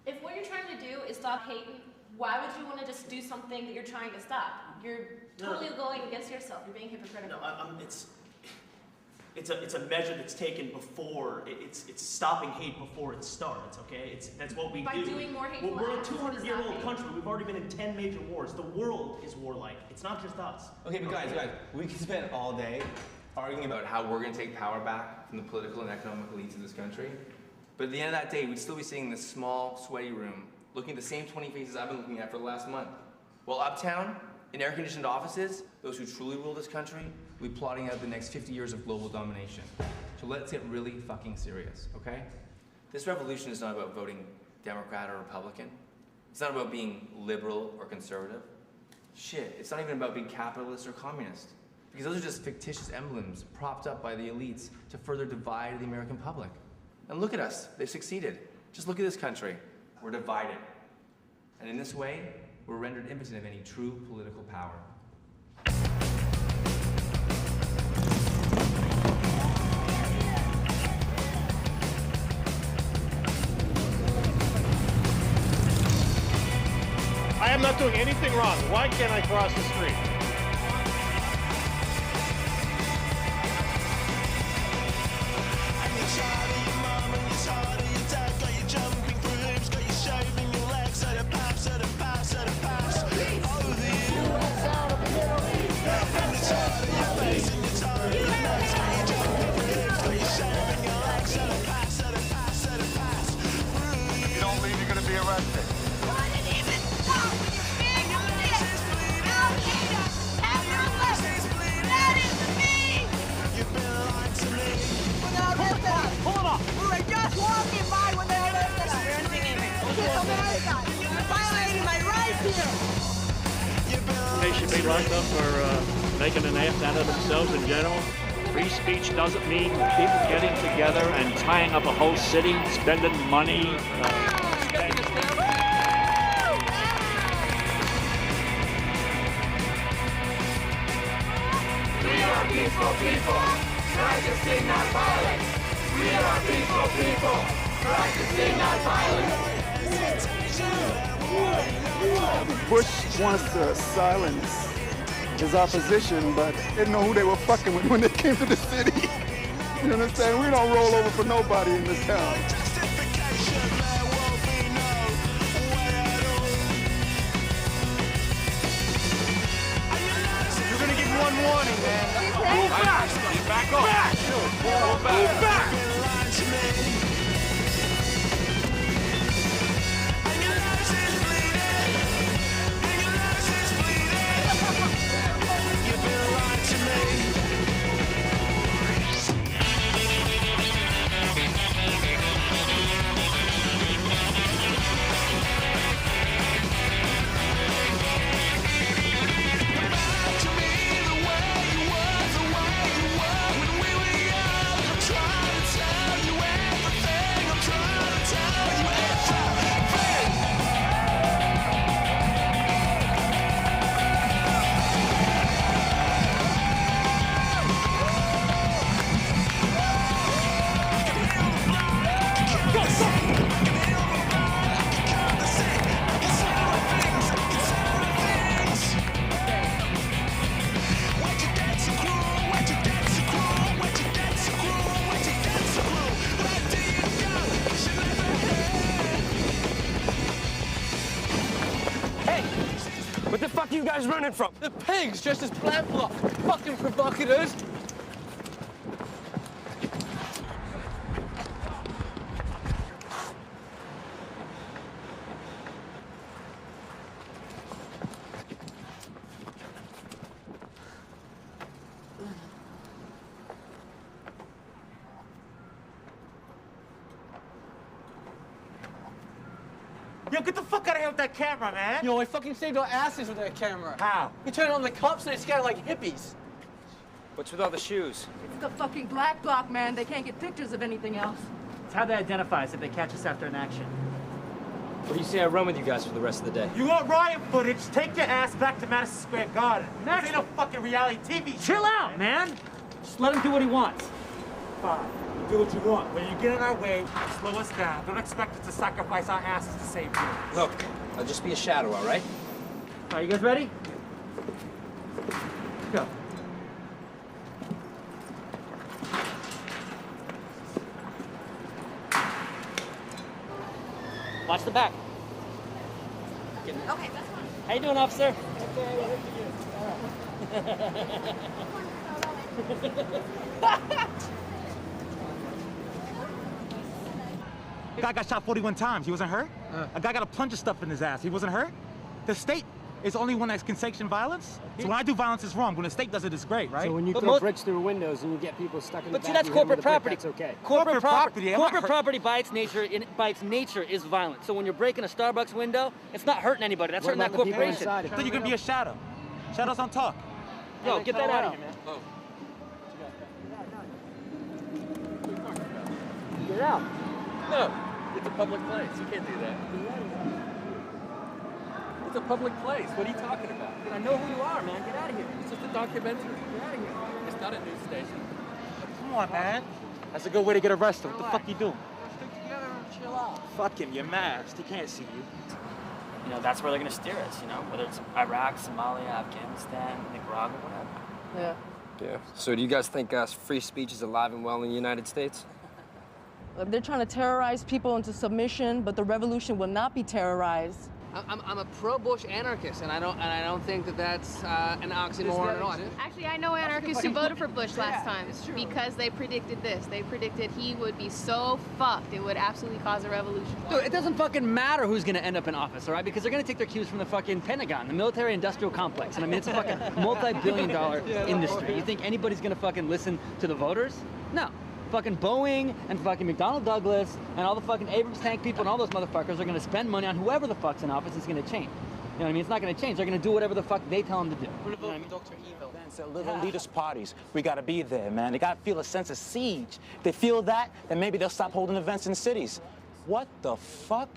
If what you're trying to do is stop hating, why would you want to just do something that you're trying to stop? You're totally going against yourself. You're being hypocritical. No, it's a measure that's taken before. It's stopping hate before it starts. Okay, that's what we do. By doing more hateful We're a acts, 200-year-old country. We've already been in 10 major wars. The world is warlike. It's not just us. Okay, but guys, we can spend all day arguing about how we're going to take power back from the political and economic elites of this country. But at the end of that day, we'd still be sitting in this small, sweaty room, looking at the same 20 faces I've been looking at for the last month. While uptown, in air-conditioned offices, those who truly rule this country will be plotting out the next 50 years of global domination. So let's get really fucking serious, okay? This revolution is not about voting Democrat or Republican. It's not about being liberal or conservative. Shit, it's not even about being capitalist or communist. Because those are just fictitious emblems propped up by the elites to further divide the American public. And look at us, they've succeeded. Just look at this country. We're divided. And in this way, we're rendered impotent of any true political power. I am not doing anything wrong. Why can't I cross the street? You don't leave, you're gonna be arrested. Pull it off! We were just walking by when they arrested us. America! You're violating my rights here! They should be locked up for making an ass out of themselves in general. Free speech doesn't mean people getting together and tying up a whole city, spending money. We are peaceful people, practicing non-violence. We are peaceful people, practicing non-violence. Bush wants to silence his opposition, but they didn't know who they were fucking with when they came to the city. You understand? We don't roll over for nobody in this town. You're gonna give one warning, man. Move back! Back off! Move back! What the fuck are you guys running from? The pigs, just as plant block. Fucking provocateurs. Yo, get the fuck out of here with that camera, man. Yo, I fucking saved our asses with that camera. How? We turned on the cops and they scattered like hippies. What's with all the shoes? It's the fucking black bloc, man. They can't get pictures of anything else. It's how they identify us if they catch us after an action. What do you say I run with you guys for the rest of the day? You want riot footage? Take your ass back to Madison Square Garden. This ain't no fucking reality TV show. Chill out, man. Just let him do what he wants. Fine. Do what you want. When you get in our way, slow us down. Don't expect us to sacrifice our asses to save you. Look, I'll just be a shadow, all right? Are you guys ready? Go. Watch the back. Okay, that's fine. How you doing, officer? A guy got shot 41 times. He wasn't hurt? A guy got a plunger stuffed in his ass. He wasn't hurt? The state is the only one that can sanction violence? So when I do violence, it's wrong. When the state does it, it's great, right? So when you throw bricks through windows and you get people stuck in the back, But see, that's corporate property. That's okay. Corporate property. Corporate property by its nature is violent. So when you're breaking a Starbucks window, it's not hurting anybody. That's hurting that corporation. Then you can be a shadow. Shadows don't talk. Yo, get that out of here, man. Oh. Get out. No, it's a public place. You can't do that. It's a public place. What are you talking about? I know who you are, man. Get out of here. It's just a documentary. Get out of here. It's not a news station. Come on, man. That's a good way to get arrested. What the fuck you doing? Stick together and chill out. Fuck him. You're masked. He can't see you. You know, that's where they're going to steer us, you know, whether it's Iraq, Somalia, Afghanistan, Nicaragua, whatever. Yeah. Yeah. So do you guys think free speech is alive and well in the United States? They're trying to terrorize people into submission, but the revolution will not be terrorized. I'm a pro-Bush anarchist, and I don't think that that's an oxymoron at all. Actually, I know anarchists who voted for Bush last time because they predicted this. They predicted he would be so fucked it would absolutely cause a revolution. Dude, it doesn't fucking matter who's gonna end up in office, all right? Because they're gonna take their cues from the fucking Pentagon, the military-industrial complex. And I mean, it's a fucking multi-billion-dollar industry. You think anybody's gonna fucking listen to the voters? No. Fucking Boeing and fucking McDonnell Douglas and all the fucking Abrams tank people and all those motherfuckers are gonna spend money on whoever the fuck's in office is gonna change. You know what I mean? It's not gonna change. They're gonna do whatever the fuck they tell them to do. We're voting for Dr. Evil. Little elitist parties. We gotta be there, man. They gotta feel a sense of siege. If they feel that, then maybe they'll stop holding events in cities. What the fuck?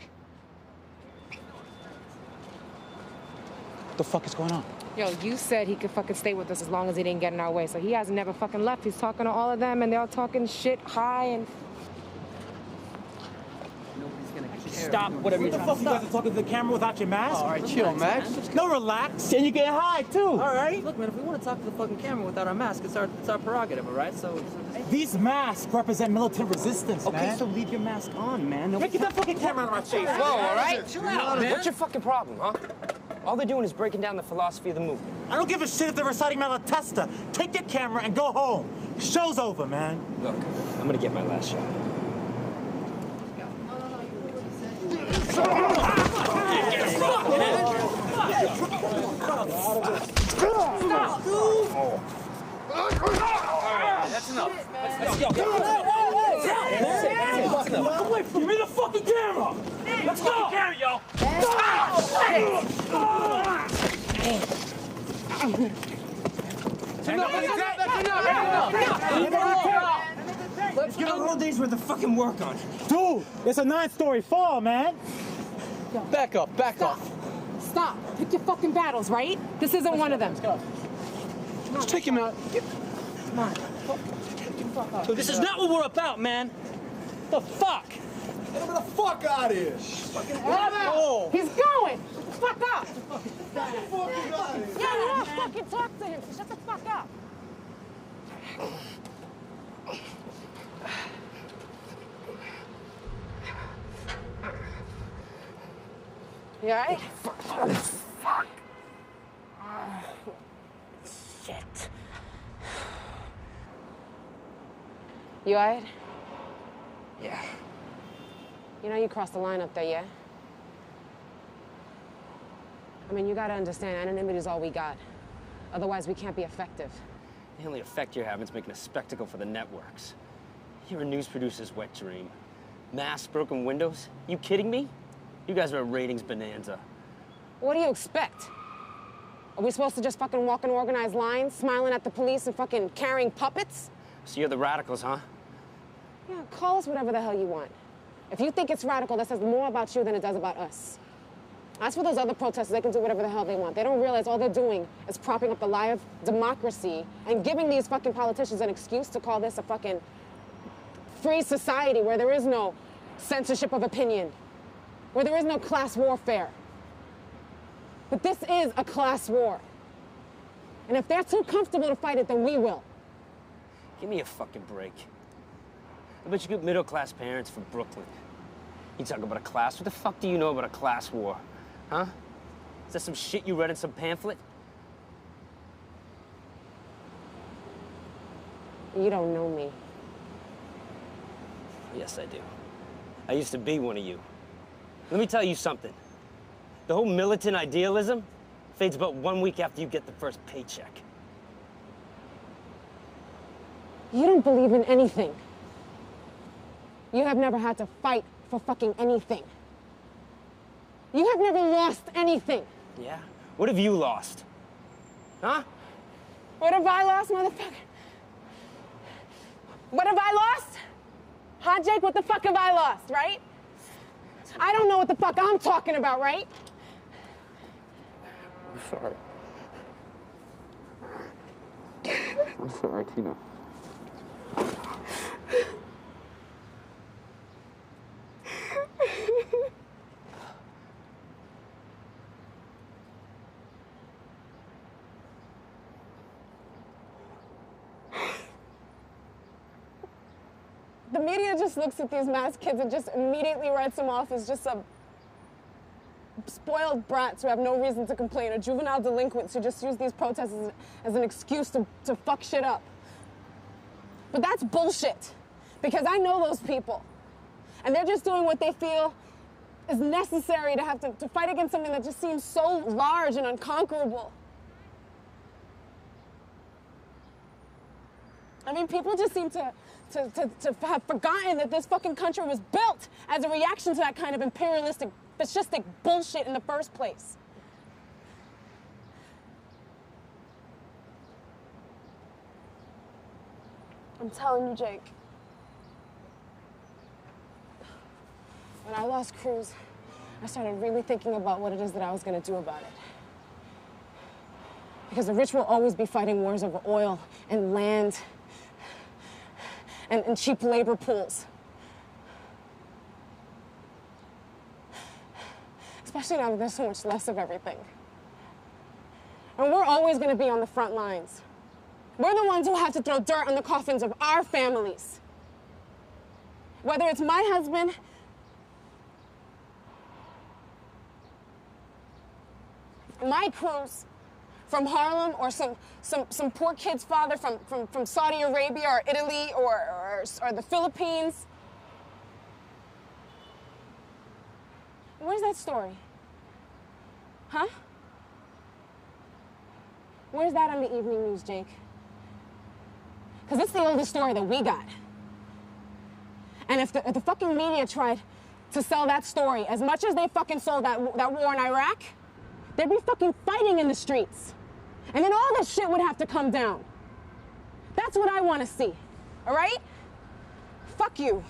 What the fuck is going on? Yo, you said he could fucking stay with us as long as he didn't get in our way, so he has never fucking left. He's talking to all of them, and they're all talking shit high and... Nobody's gonna stop whatever you're trying to What the fuck? You guys are talking to the camera without your mask? All right, chill, Max. No, relax. And you get high, too. All right. Look, man, if we want to talk to the fucking camera without our mask, it's our prerogative, all right? So these masks represent militant resistance, man. Okay, so leave your mask on, man. Get that fucking camera out of my face. Whoa, all right? Chill out, man. What's your fucking problem, huh? All they're doing is breaking down the philosophy of the movement. I don't give a shit if they're reciting Malatesta. Take your camera and go home. Show's over, man. Look, I'm gonna get my last shot. That's enough. Let's go. Give me the fucking camera. Let's go. Camera, yo. Let's get a whole day's worth of fucking work on it. Dude, it's a 9-story fall, man. Back up, back up. Stop. Pick your fucking battles, right? This isn't one of them. Let's go. Let's take him out. Come on. Dude, this is not what we're about, man. The fuck? Get him the fuck out of here. Oh. He's going. Fuck up. Yeah, you don't fucking talk to him. Shut the fuck up. You alright? Fuck. Shit. You alright? Yeah. You know you crossed the line up there, yeah? I mean, you gotta understand, anonymity is all we got. Otherwise, we can't be effective. The only effect you're having is making a spectacle for the networks. You're a news producer's wet dream. Mass broken windows? You kidding me? You guys are a ratings bonanza. What do you expect? Are we supposed to just fucking walk in organized lines, smiling at the police and fucking carrying puppets? So you're the radicals, huh? Yeah, call us whatever the hell you want. If you think it's radical, that says more about you than it does about us. As for those other protesters, they can do whatever the hell they want. They don't realize all they're doing is propping up the lie of democracy and giving these fucking politicians an excuse to call this a fucking free society where there is no censorship of opinion, where there is no class warfare. But this is a class war. And if they're too comfortable to fight it, then we will. Give me a fucking break. I bet you get middle-class parents from Brooklyn. You talk about a class? What the fuck do you know about a class war? Huh? Is that some shit you read in some pamphlet? You don't know me. Yes, I do. I used to be one of you. Let me tell you something. The whole militant idealism fades about 1 week after you get the first paycheck. You don't believe in anything. You have never had to fight for fucking anything. You have never lost anything. Yeah? What have you lost? Huh? What have I lost, motherfucker? What have I lost? Huh, Jake? What the fuck have I lost, right? I don't know what the fuck I'm talking about, right? I'm sorry. I'm sorry, Tina. The media just looks at these masked kids and just immediately writes them off as just some spoiled brats who have no reason to complain, or juvenile delinquents who just use these protests as an excuse to fuck shit up. But that's bullshit, because I know those people, and they're just doing what they feel is necessary to have to fight against something that just seems so large and unconquerable. I mean, people just seem to have forgotten that this fucking country was built as a reaction to that kind of imperialistic, fascistic bullshit in the first place. I'm telling you, Jake. When I lost Cruz, I started really thinking about what it is that I was going to do about it. Because the rich will always be fighting wars over oil and land and cheap labor pools. Especially now that there's so much less of everything. And we're always going to be on the front lines. We're the ones who have to throw dirt on the coffins of our families. Whether it's my husband, my Cruz from Harlem, or some poor kid's father from Saudi Arabia or Italy or the Philippines. Where's that story? Huh? Where's that on the evening news, Jake? Because it's the oldest story that we got. And if the fucking media tried to sell that story as much as they fucking sold that war in Iraq, they'd be fucking fighting in the streets. And then all this shit would have to come down. That's what I want to see, all right? Fuck you.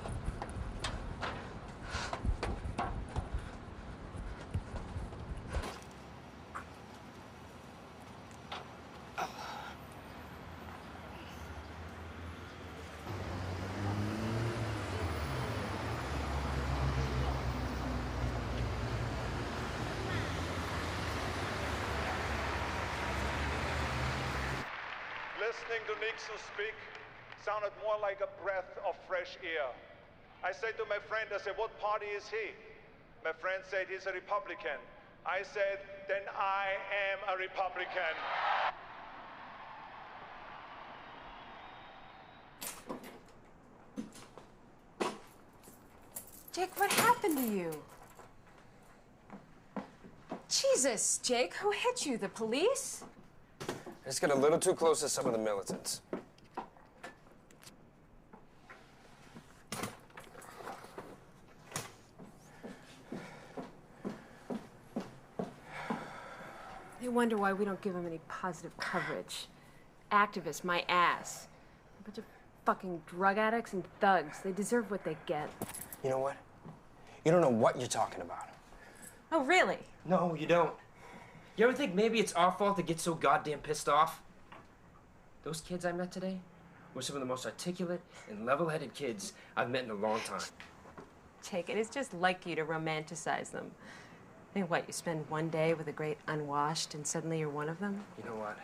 Listening to Nixon speak sounded more like a breath of fresh air. I said to my friend, I said, what party is he? My friend said, he's a Republican. I said, then I am a Republican. Jake, what happened to you? Jesus, Jake, who hit you? The police? I just got a little too close to some of the militants. You wonder why we don't give them any positive coverage. Activists, my ass. A bunch of fucking drug addicts and thugs. They deserve what they get. You know what? You don't know what you're talking about. Oh, really? No, you don't. You ever think maybe it's our fault to get so goddamn pissed off? Those kids I met today were some of the most articulate and level-headed kids I've met in a long time. Jake, it is just like you to romanticize them. I mean, what, you spend one day with a great unwashed and suddenly you're one of them? You know what?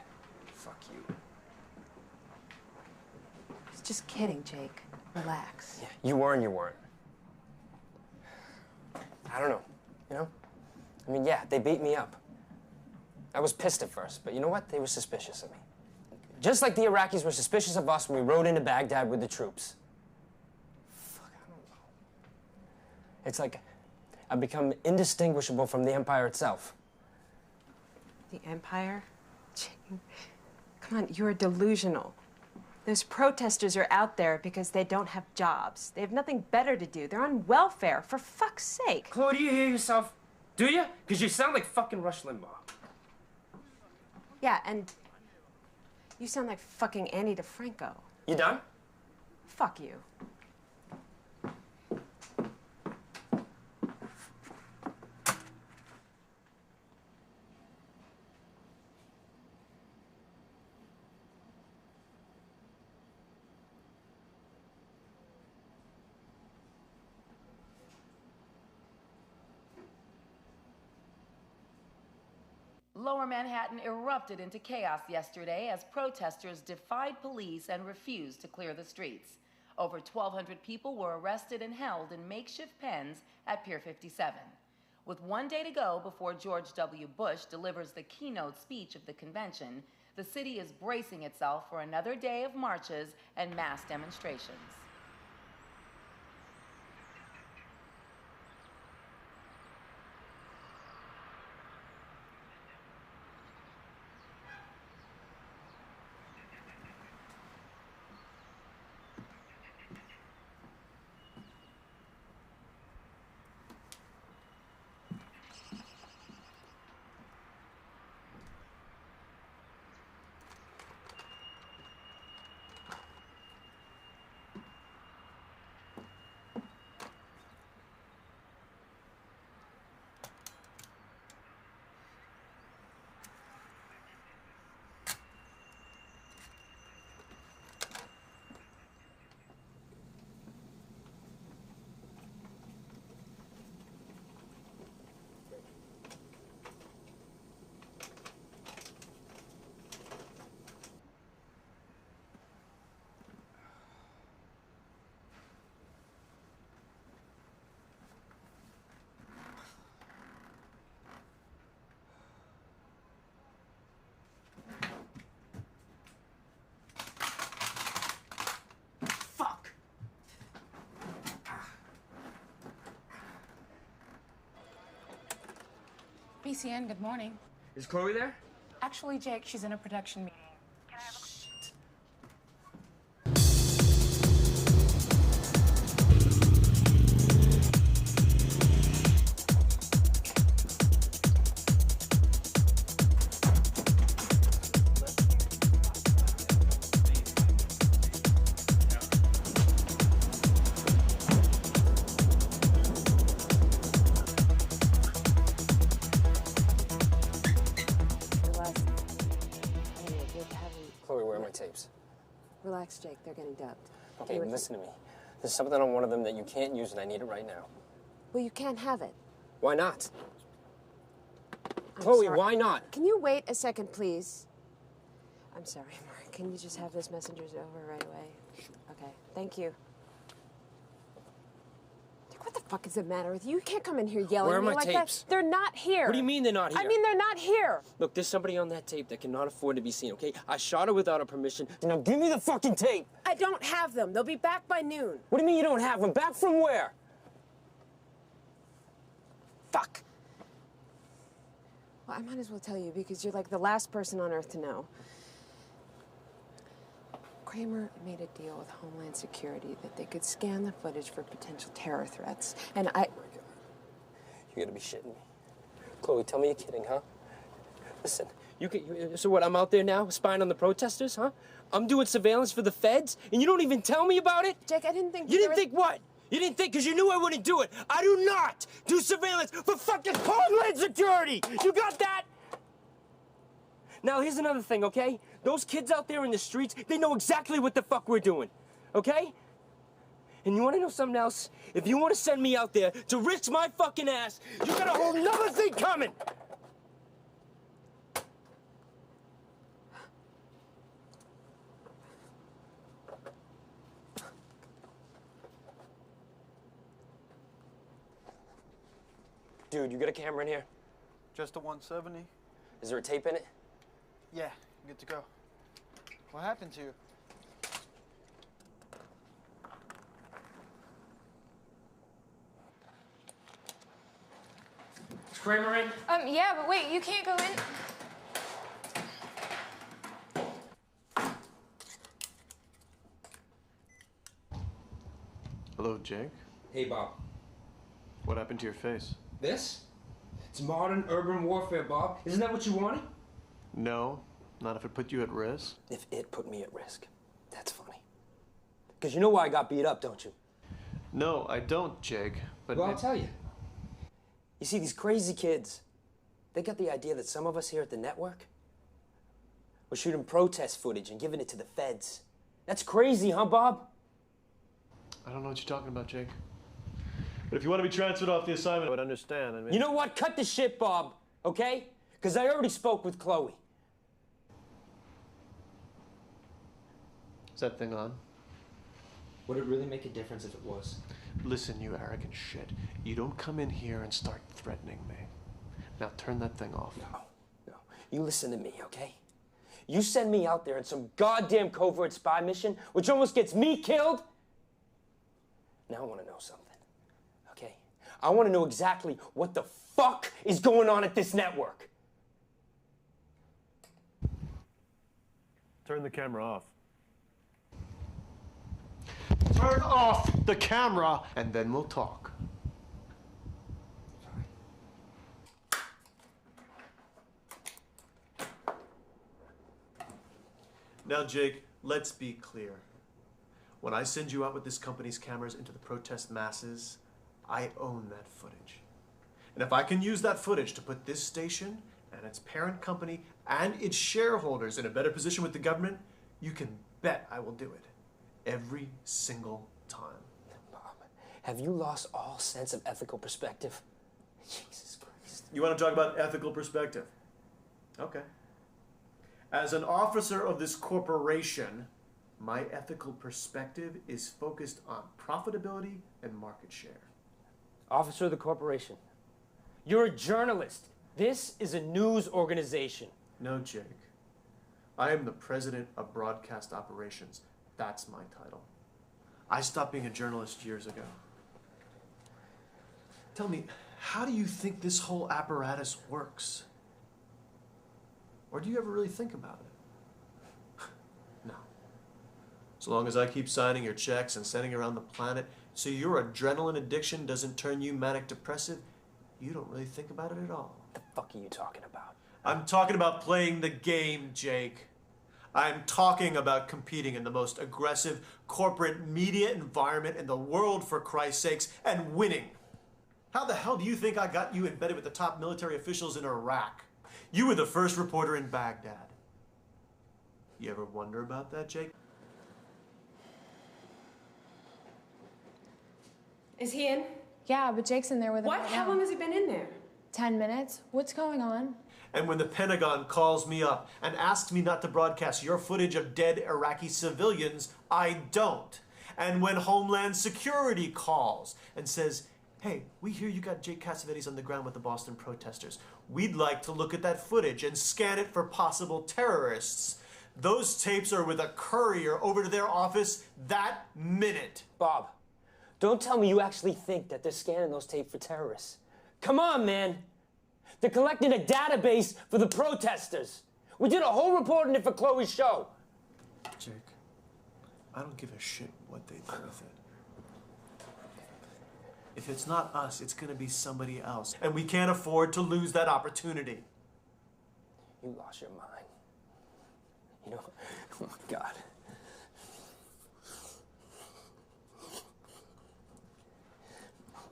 Fuck you. I was just kidding, Jake. Relax. Yeah, you were and you weren't. I don't know, you know? I mean, yeah, they beat me up. I was pissed at first, but you know what? They were suspicious of me. Just like the Iraqis were suspicious of us when we rode into Baghdad with the troops. Fuck, I don't know. It's like I've become indistinguishable from the Empire itself. The Empire? Come on, you're delusional. Those protesters are out there because they don't have jobs. They have nothing better to do. They're on welfare, for fuck's sake. Chloe, do you hear yourself? Do you? Because you sound like fucking Rush Limbaugh. Yeah, and you sound like fucking Annie DeFranco. You done? Fuck you. Lower Manhattan erupted into chaos yesterday as protesters defied police and refused to clear the streets. Over 1,200 people were arrested and held in makeshift pens at Pier 57. With 1 day to go before George W. Bush delivers the keynote speech of the convention, the city is bracing itself for another day of marches and mass demonstrations. BCN, good morning. Is Chloe there? Actually, Jake, she's in a production meeting. Relax, Jake. They're getting dubbed. Okay, listen to me. There's something on one of them that you can't use, and I need it right now. Well, you can't have it. Why not? I'm Chloe, sorry. why not? Can you wait a second, please? I'm sorry, Mark. Can you just have this messengers over right away? Okay, thank you. What the fuck is the matter with you? You can't come in here yelling Where at are me my like tapes? that. They're not here. What do you mean they're not here? I mean, they're not here. Look, there's somebody on that tape that cannot afford to be seen, okay? I shot her without her permission. Now give me the fucking tape. I don't have them. They'll be back by noon. What do you mean you don't have them? Back from where? Fuck. Well, I might as well tell you because you're like the last person on earth to know. Kramer made a deal with Homeland Security that they could scan the footage for potential terror threats. And I... You gotta be shitting me. Chloe, tell me you're kidding, huh? Listen, so what, I'm out there now spying on the protesters, huh? I'm doing surveillance for the feds, and you don't even tell me about it? Jake, I didn't think... You didn't think what? You didn't think because you knew I wouldn't do it. I do not do surveillance for fucking Homeland Security! You got that? Now, here's another thing, okay? Those kids out there in the streets, they know exactly what the fuck we're doing, okay? And you want to know something else? If you want to send me out there to risk my fucking ass, you got a whole nother thing coming! Dude, you got a camera in here? Just a 170. Is there a tape in it? Yeah, good to go. What happened to you? Is Kramer in? Yeah, but wait, you can't go in. Hello, Jake. Hey, Bob. What happened to your face? This? It's modern urban warfare, Bob. Isn't that what you wanted? No, not if it put you at risk. If it put me at risk. That's funny. Because you know why I got beat up, don't you? No, I don't, Jake. But well, I'll tell you. You see, these crazy kids, they got the idea that some of us here at the network were shooting protest footage and giving it to the feds. That's crazy, huh, Bob? I don't know what you're talking about, Jake. But if you want to be transferred off the assignment, I would understand. I mean, you know what? Cut the shit, Bob, okay? Because I already spoke with Chloe. Is that thing on? Would it really make a difference if it was? Listen, you arrogant shit. You don't come in here and start threatening me. Now turn that thing off. No. You listen to me, okay? You send me out there on some goddamn covert spy mission, which almost gets me killed. Now I want to know something, okay? I want to know exactly what the fuck is going on at this network. Turn the camera off. Turn off the camera, and then we'll talk. Now, Jake, let's be clear. When I send you out with this company's cameras into the protest masses, I own that footage. And if I can use that footage to put this station and its parent company and its shareholders in a better position with the government, you can bet I will do it. Every single time. Bob, have you lost all sense of ethical perspective? Jesus Christ. You want to talk about ethical perspective? Okay. As an officer of this corporation, my ethical perspective is focused on profitability and market share. Officer of the corporation. You're a journalist. This is a news organization. No, Jake. I am the president of broadcast operations. That's my title. I stopped being a journalist years ago. Tell me, how do you think this whole apparatus works? Or do you ever really think about it? No. So long as I keep signing your checks and sending around the planet, so your adrenaline addiction doesn't turn you manic depressive, you don't really think about it at all. What the fuck are you talking about? I'm talking about playing the game, Jake. I'm talking about competing in the most aggressive corporate media environment in the world, for Christ's sakes, and winning. How the hell do you think I got you embedded with the top military officials in Iraq? You were the first reporter in Baghdad. You ever wonder about that, Jake? Is he in? Yeah, but Jake's in there with him. What? Right How now. long has he been in there? 10 minutes. What's going on? And when the Pentagon calls me up and asks me not to broadcast your footage of dead Iraqi civilians, I don't. And when Homeland Security calls and says, hey, we hear you got Jake Cassavetes on the ground with the Boston protesters. We'd like to look at that footage and scan it for possible terrorists. Those tapes are with a courier over to their office that minute. Bob, don't tell me you actually think that they're scanning those tapes for terrorists. Come on, man. They're collecting a database for the protesters. We did a whole report on it for Chloe's show. Jake, I don't give a shit what they do with it. If it's not us, it's going to be somebody else. And we can't afford to lose that opportunity. You lost your mind. You know, oh my God.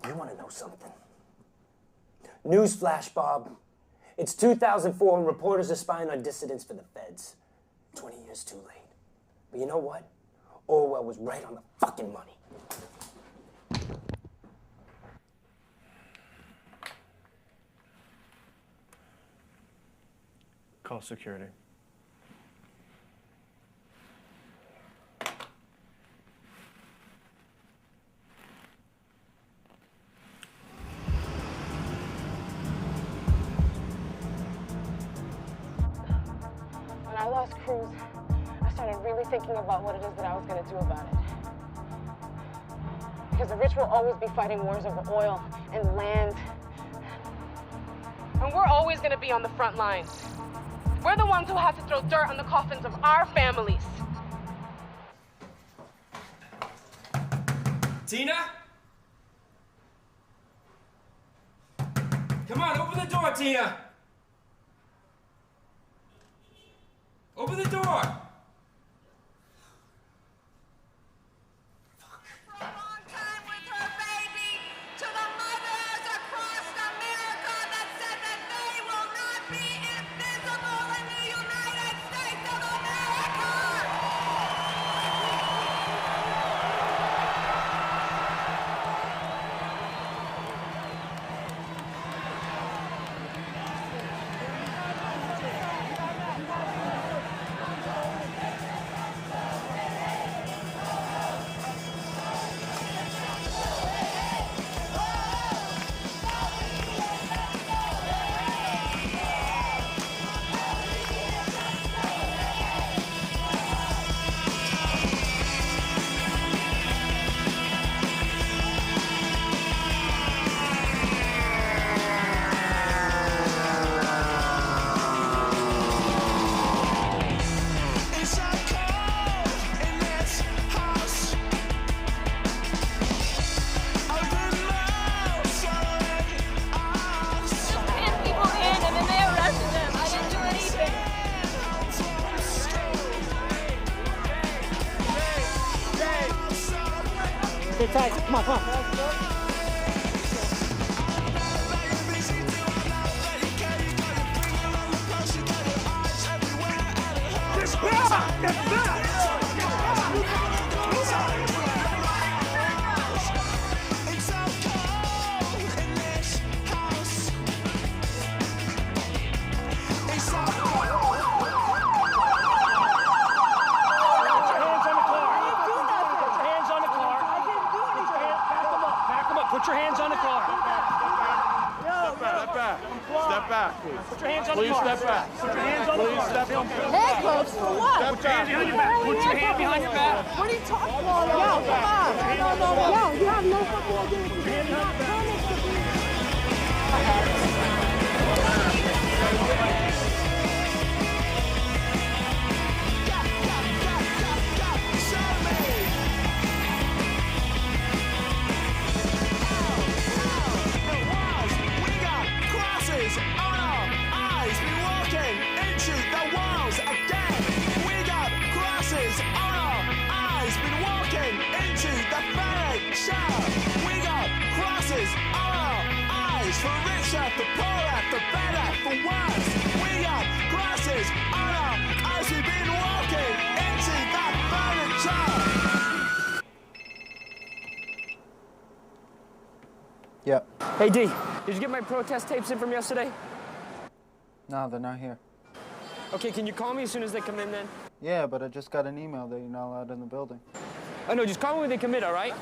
You want to know something? Newsflash, Bob. It's 2004 and reporters are spying on dissidents for the feds. 20 years too late. But you know what? Orwell was right on the fucking money. Call security. When I lost Cruz, I started really thinking about what it is that I was going to do about it. Because the rich will always be fighting wars over oil and land. And we're always going to be on the front lines. We're the ones who have to throw dirt on the coffins of our families. Tina? Come on, open the door, Tina! Open the door! Stay tight. Come on, come on. Put your hands on the car. Step back. Step back, please. Put your hands on Please the car. step back. Put your hands on the car. Please step back. Handcuffs for what? Step back. Put your hand behind your back. Put your hand behind your back. What are you talking about? Yo, come on. Yo, you have no fucking idea. Put your hand behind your back. For poorer, for better, for worse. We got glasses on our eyes. We've been walking into that furniture. Yep. Hey, D, did you get my protest tapes in from yesterday? No, they're not here. Okay, can you call me as soon as they come in then? Yeah, but I just got an email that you're not allowed in the building. Oh, no, just call me when they come in, all right?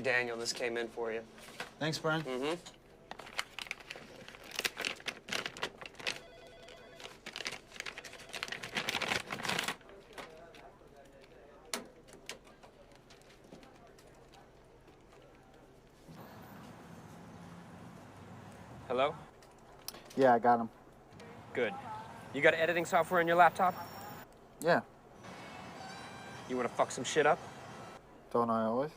Hey, Daniel, this came in for you. Thanks, Brian. Mm-hmm. Hello? Yeah, I got him. Good. You got editing software on your laptop? Yeah. You want to fuck some shit up? Don't I always?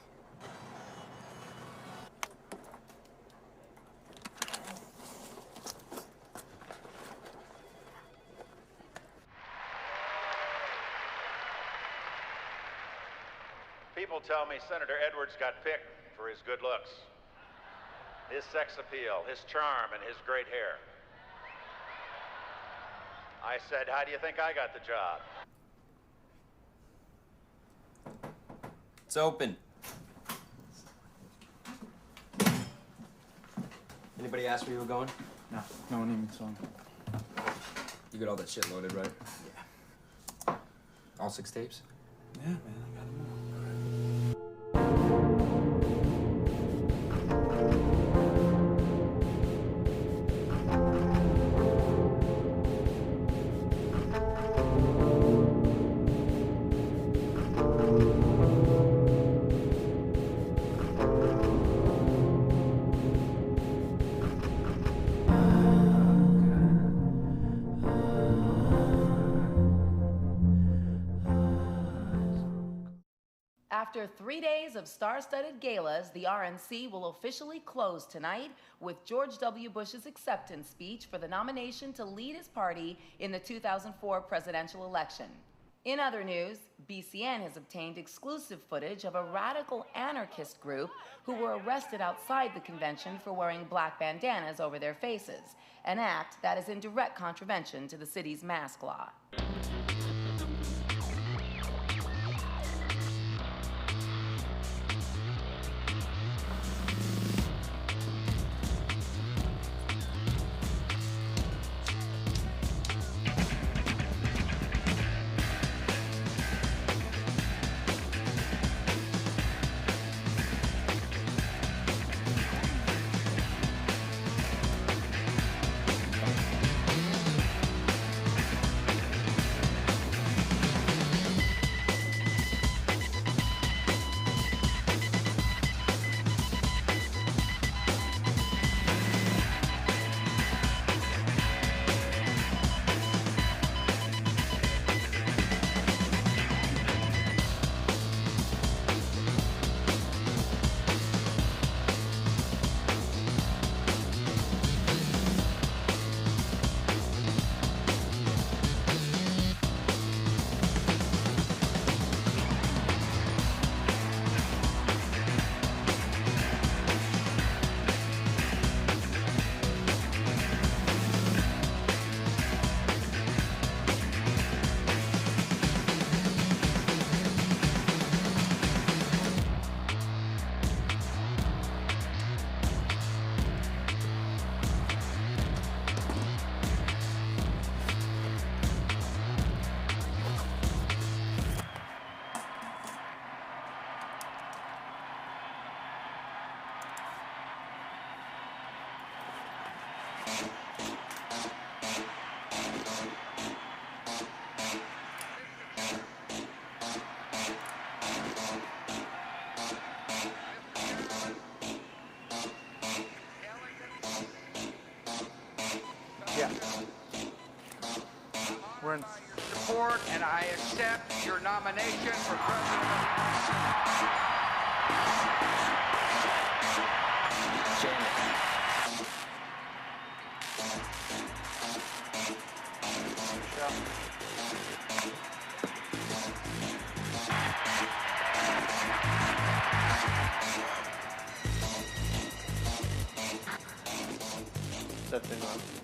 People tell me Senator Edwards got picked for his good looks, his sex appeal, his charm, and his great hair. I said, how do you think I got the job? It's open. Anybody ask where you were going? No, no one even saw me. You got all that shit loaded, right? Yeah. All 6 tapes? Yeah, man, I got them all. After 3 days of star-studded galas, the RNC will officially close tonight with George W. Bush's acceptance speech for the nomination to lead his party in the 2004 presidential election. In other news, BCN has obtained exclusive footage of a radical anarchist group who were arrested outside the convention for wearing black bandanas over their faces, an act that is in direct contravention to the city's mask law. Yeah. We're in support, and I accept your nomination for president of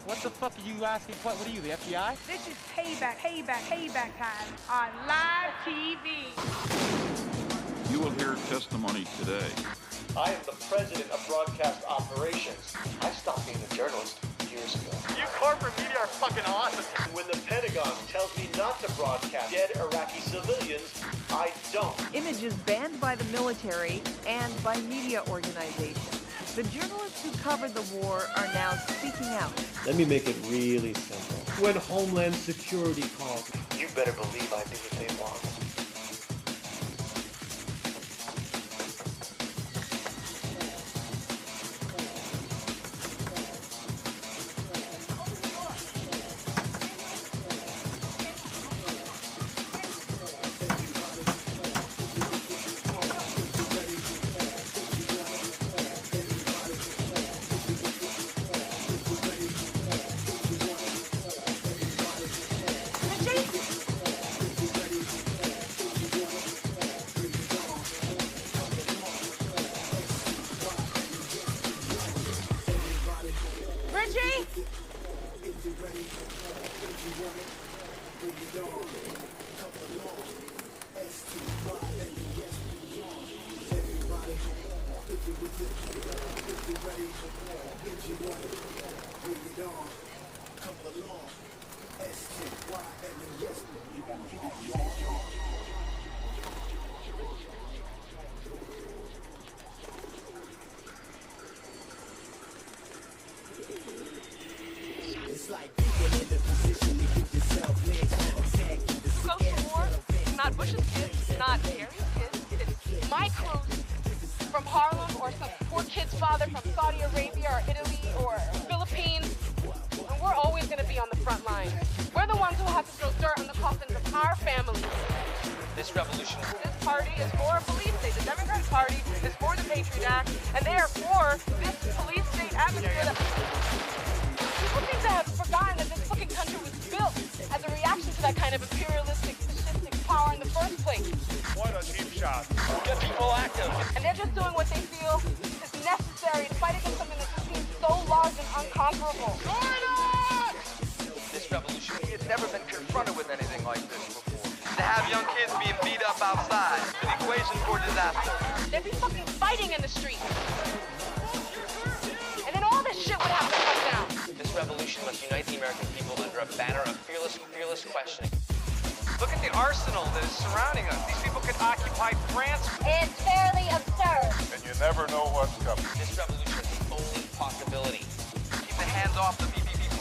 What the fuck are you asking? What are you, the FBI? This is payback time on live TV. You will hear testimony today. I am the president of broadcast operations. I stopped being a journalist years ago. You corporate media are fucking awesome. When the Pentagon tells me not to broadcast dead Iraqi civilians, I don't. Images banned by the military and by media organizations. The journalists who covered the war are now speaking out. Let me make it really simple. When Homeland Security calls, you better believe I do what they want. Not Bush's kids, not Gary's kids. It's my crew from Harlem or some poor kid's father from Saudi Arabia or Italy or Philippines. And we're always going to be on the front line. We're the ones who have to throw dirt on the coffins of our families. This revolution. This party is for a police state. The Democratic Party is for the Patriot Act, and they are for this police state atmosphere. People seem to have forgotten that this fucking country was built as a reaction to that kind of imperialistic, fascistic power in the first place. What a cheap shot. Get people active. And they're just doing what they feel is necessary to fight against something that seems so large and unconquerable. This revolution. It's never been confronted with anything like this before. To have young kids being beat up outside, an equation for disaster. They'd be fucking fighting in the streets. And then all this shit would have to come down. This revolution must unite the American people under a banner of fearless questioning. Look at the arsenal that is surrounding us. These people could occupy France. It's fairly absurd. And you never know what's coming. This revolution is the only possibility. Keep the hands off the PP people.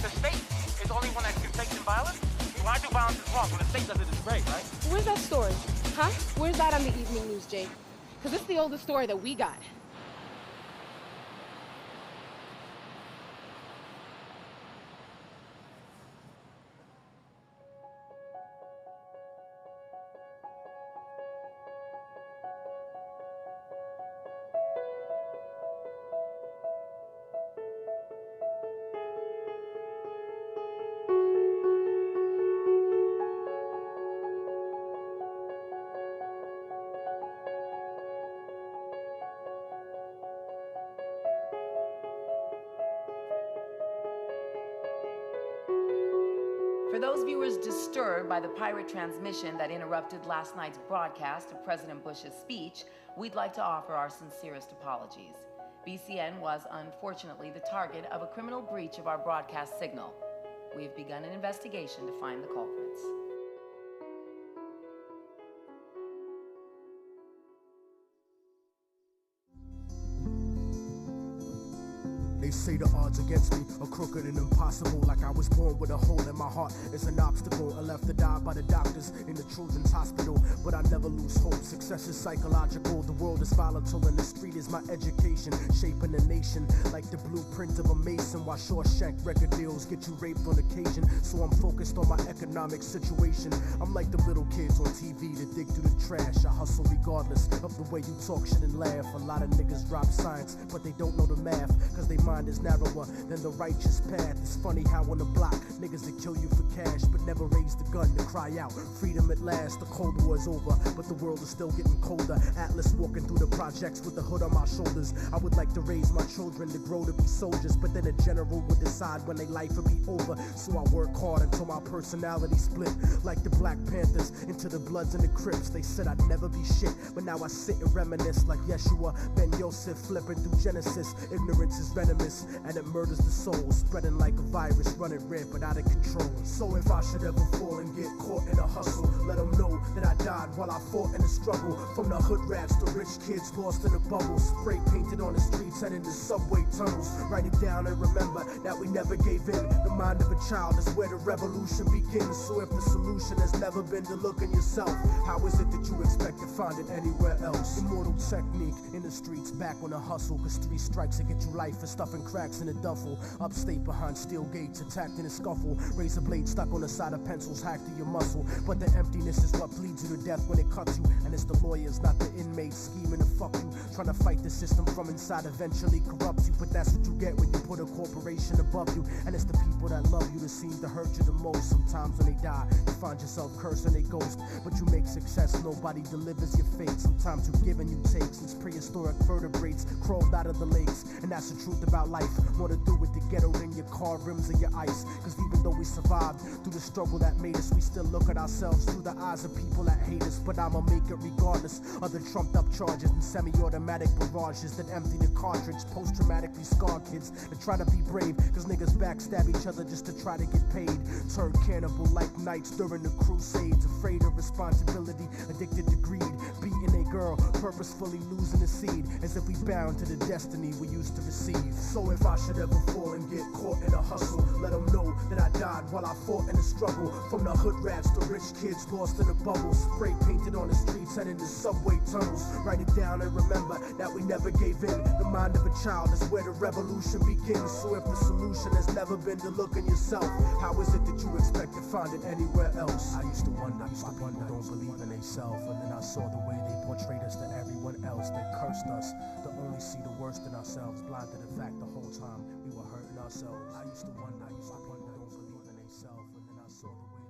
The state is the only one that can sanction violence. When I do violence is wrong. When the state does it, it's great, right? Where's that story? Huh? Where's that on the evening news, Jake? Because it's the oldest story that we got. For those viewers disturbed by the pirate transmission that interrupted last night's broadcast of President Bush's speech, we'd like to offer our sincerest apologies. BCN was unfortunately the target of a criminal breach of our broadcast signal. We've begun an investigation to find the culprits. They say the odds against me are crooked and impossible. Like I was born with a hole in my heart is an obstacle. I left to die by the doctors in the children's hospital, but I never lose hope. Success is psychological. The world is volatile and the street is my education. Shaping a nation like the blueprint of a mason. While Shawshank record deals get you raped on occasion. So I'm focused on my economic situation. I'm like the little kids on TV that dig through the trash. I hustle regardless of the way you talk shit and laugh. A lot of niggas drop science, but they don't know the math, cause they mind is narrower than the righteous path. It's funny how on the block niggas that kill you for cash but never raise the gun to cry out freedom at last. The Cold War is over, but the world is still getting colder. Atlas walking through the projects with the hood on my shoulders. I would like to raise my children to grow to be soldiers, but then a general would decide when their life would be over. So I work hard until my personality split like the Black Panthers into the Bloods and the Crips. They said I'd never be shit, but now I sit and reminisce like Yeshua Ben Yosef flipping through Genesis. Ignorance is venomous. poisonous and it murders the soul, spreading like a virus, running rampant out of control. So if I should ever fall and get caught in a hustle, let them know that I died while I fought in the struggle. From the hood rats to rich kids lost in a bubble, spray painted on the streets and in the subway tunnels. Write it down and remember that we never gave in. The mind of a child is where the revolution begins. So if the solution has never been to look in yourself, how is it that you expect to find it anywhere else? Immortal technique in the streets, back on the hustle, cause 3 strikes to get you life for stuffing cracks in a duffel. Upstate behind steel gates, attacked in a scuffle, razor blade stuck on the side of pencils, hacked to your muscle. But the emptiness is what bleeds you to death when it cuts you, and it's the lawyers, not the inmates, scheming to fuck you, trying to fight the system from inside, eventually corrupts you. But that's what you get when you put a corporation above you, and it's the people that love you that seem to hurt you the most. Sometimes when they die, you find yourself cursing a ghost, but you make success, nobody delivers your fate. Sometimes you give and you take, since prehistoric vertebrates crawled out of the lakes, and that's the truth about life. More to do with the ghetto than your car rims or your ice, cause even though we survived through the struggle that made us, we still look at ourselves through the eyes of people that hate us. But I'ma make it regardless of the trumped up charges and semi-automatic barrages that empty the cartridge. Post-traumatically scarred kids that try to be brave, cause niggas backstab each other just to try to get paid. Turn cannibal like knights during the crusades, afraid of responsibility, addicted to greed, beating a girl, purposefully losing the seed, as if we bound to the destiny we used to receive. So if I should ever fall and get caught in a hustle, let them know that I died while I fought in the struggle. From the hood rats to rich kids lost in a bubble, spray painted on the streets and in the subway tunnels. Write it down and remember that we never gave in. The mind of a child is where the revolution begins. So if the solution has never been to look in yourself, how is it that you expect to find it anywhere else? I used to wonder why people don't believe in themselves, and then I saw the way they portrayed us to everyone else, that cursed us to only see the worst in ourselves, blind to the fact the whole time we were hurting ourselves. I used to wonder why people don't believe in themselves, and then I saw the way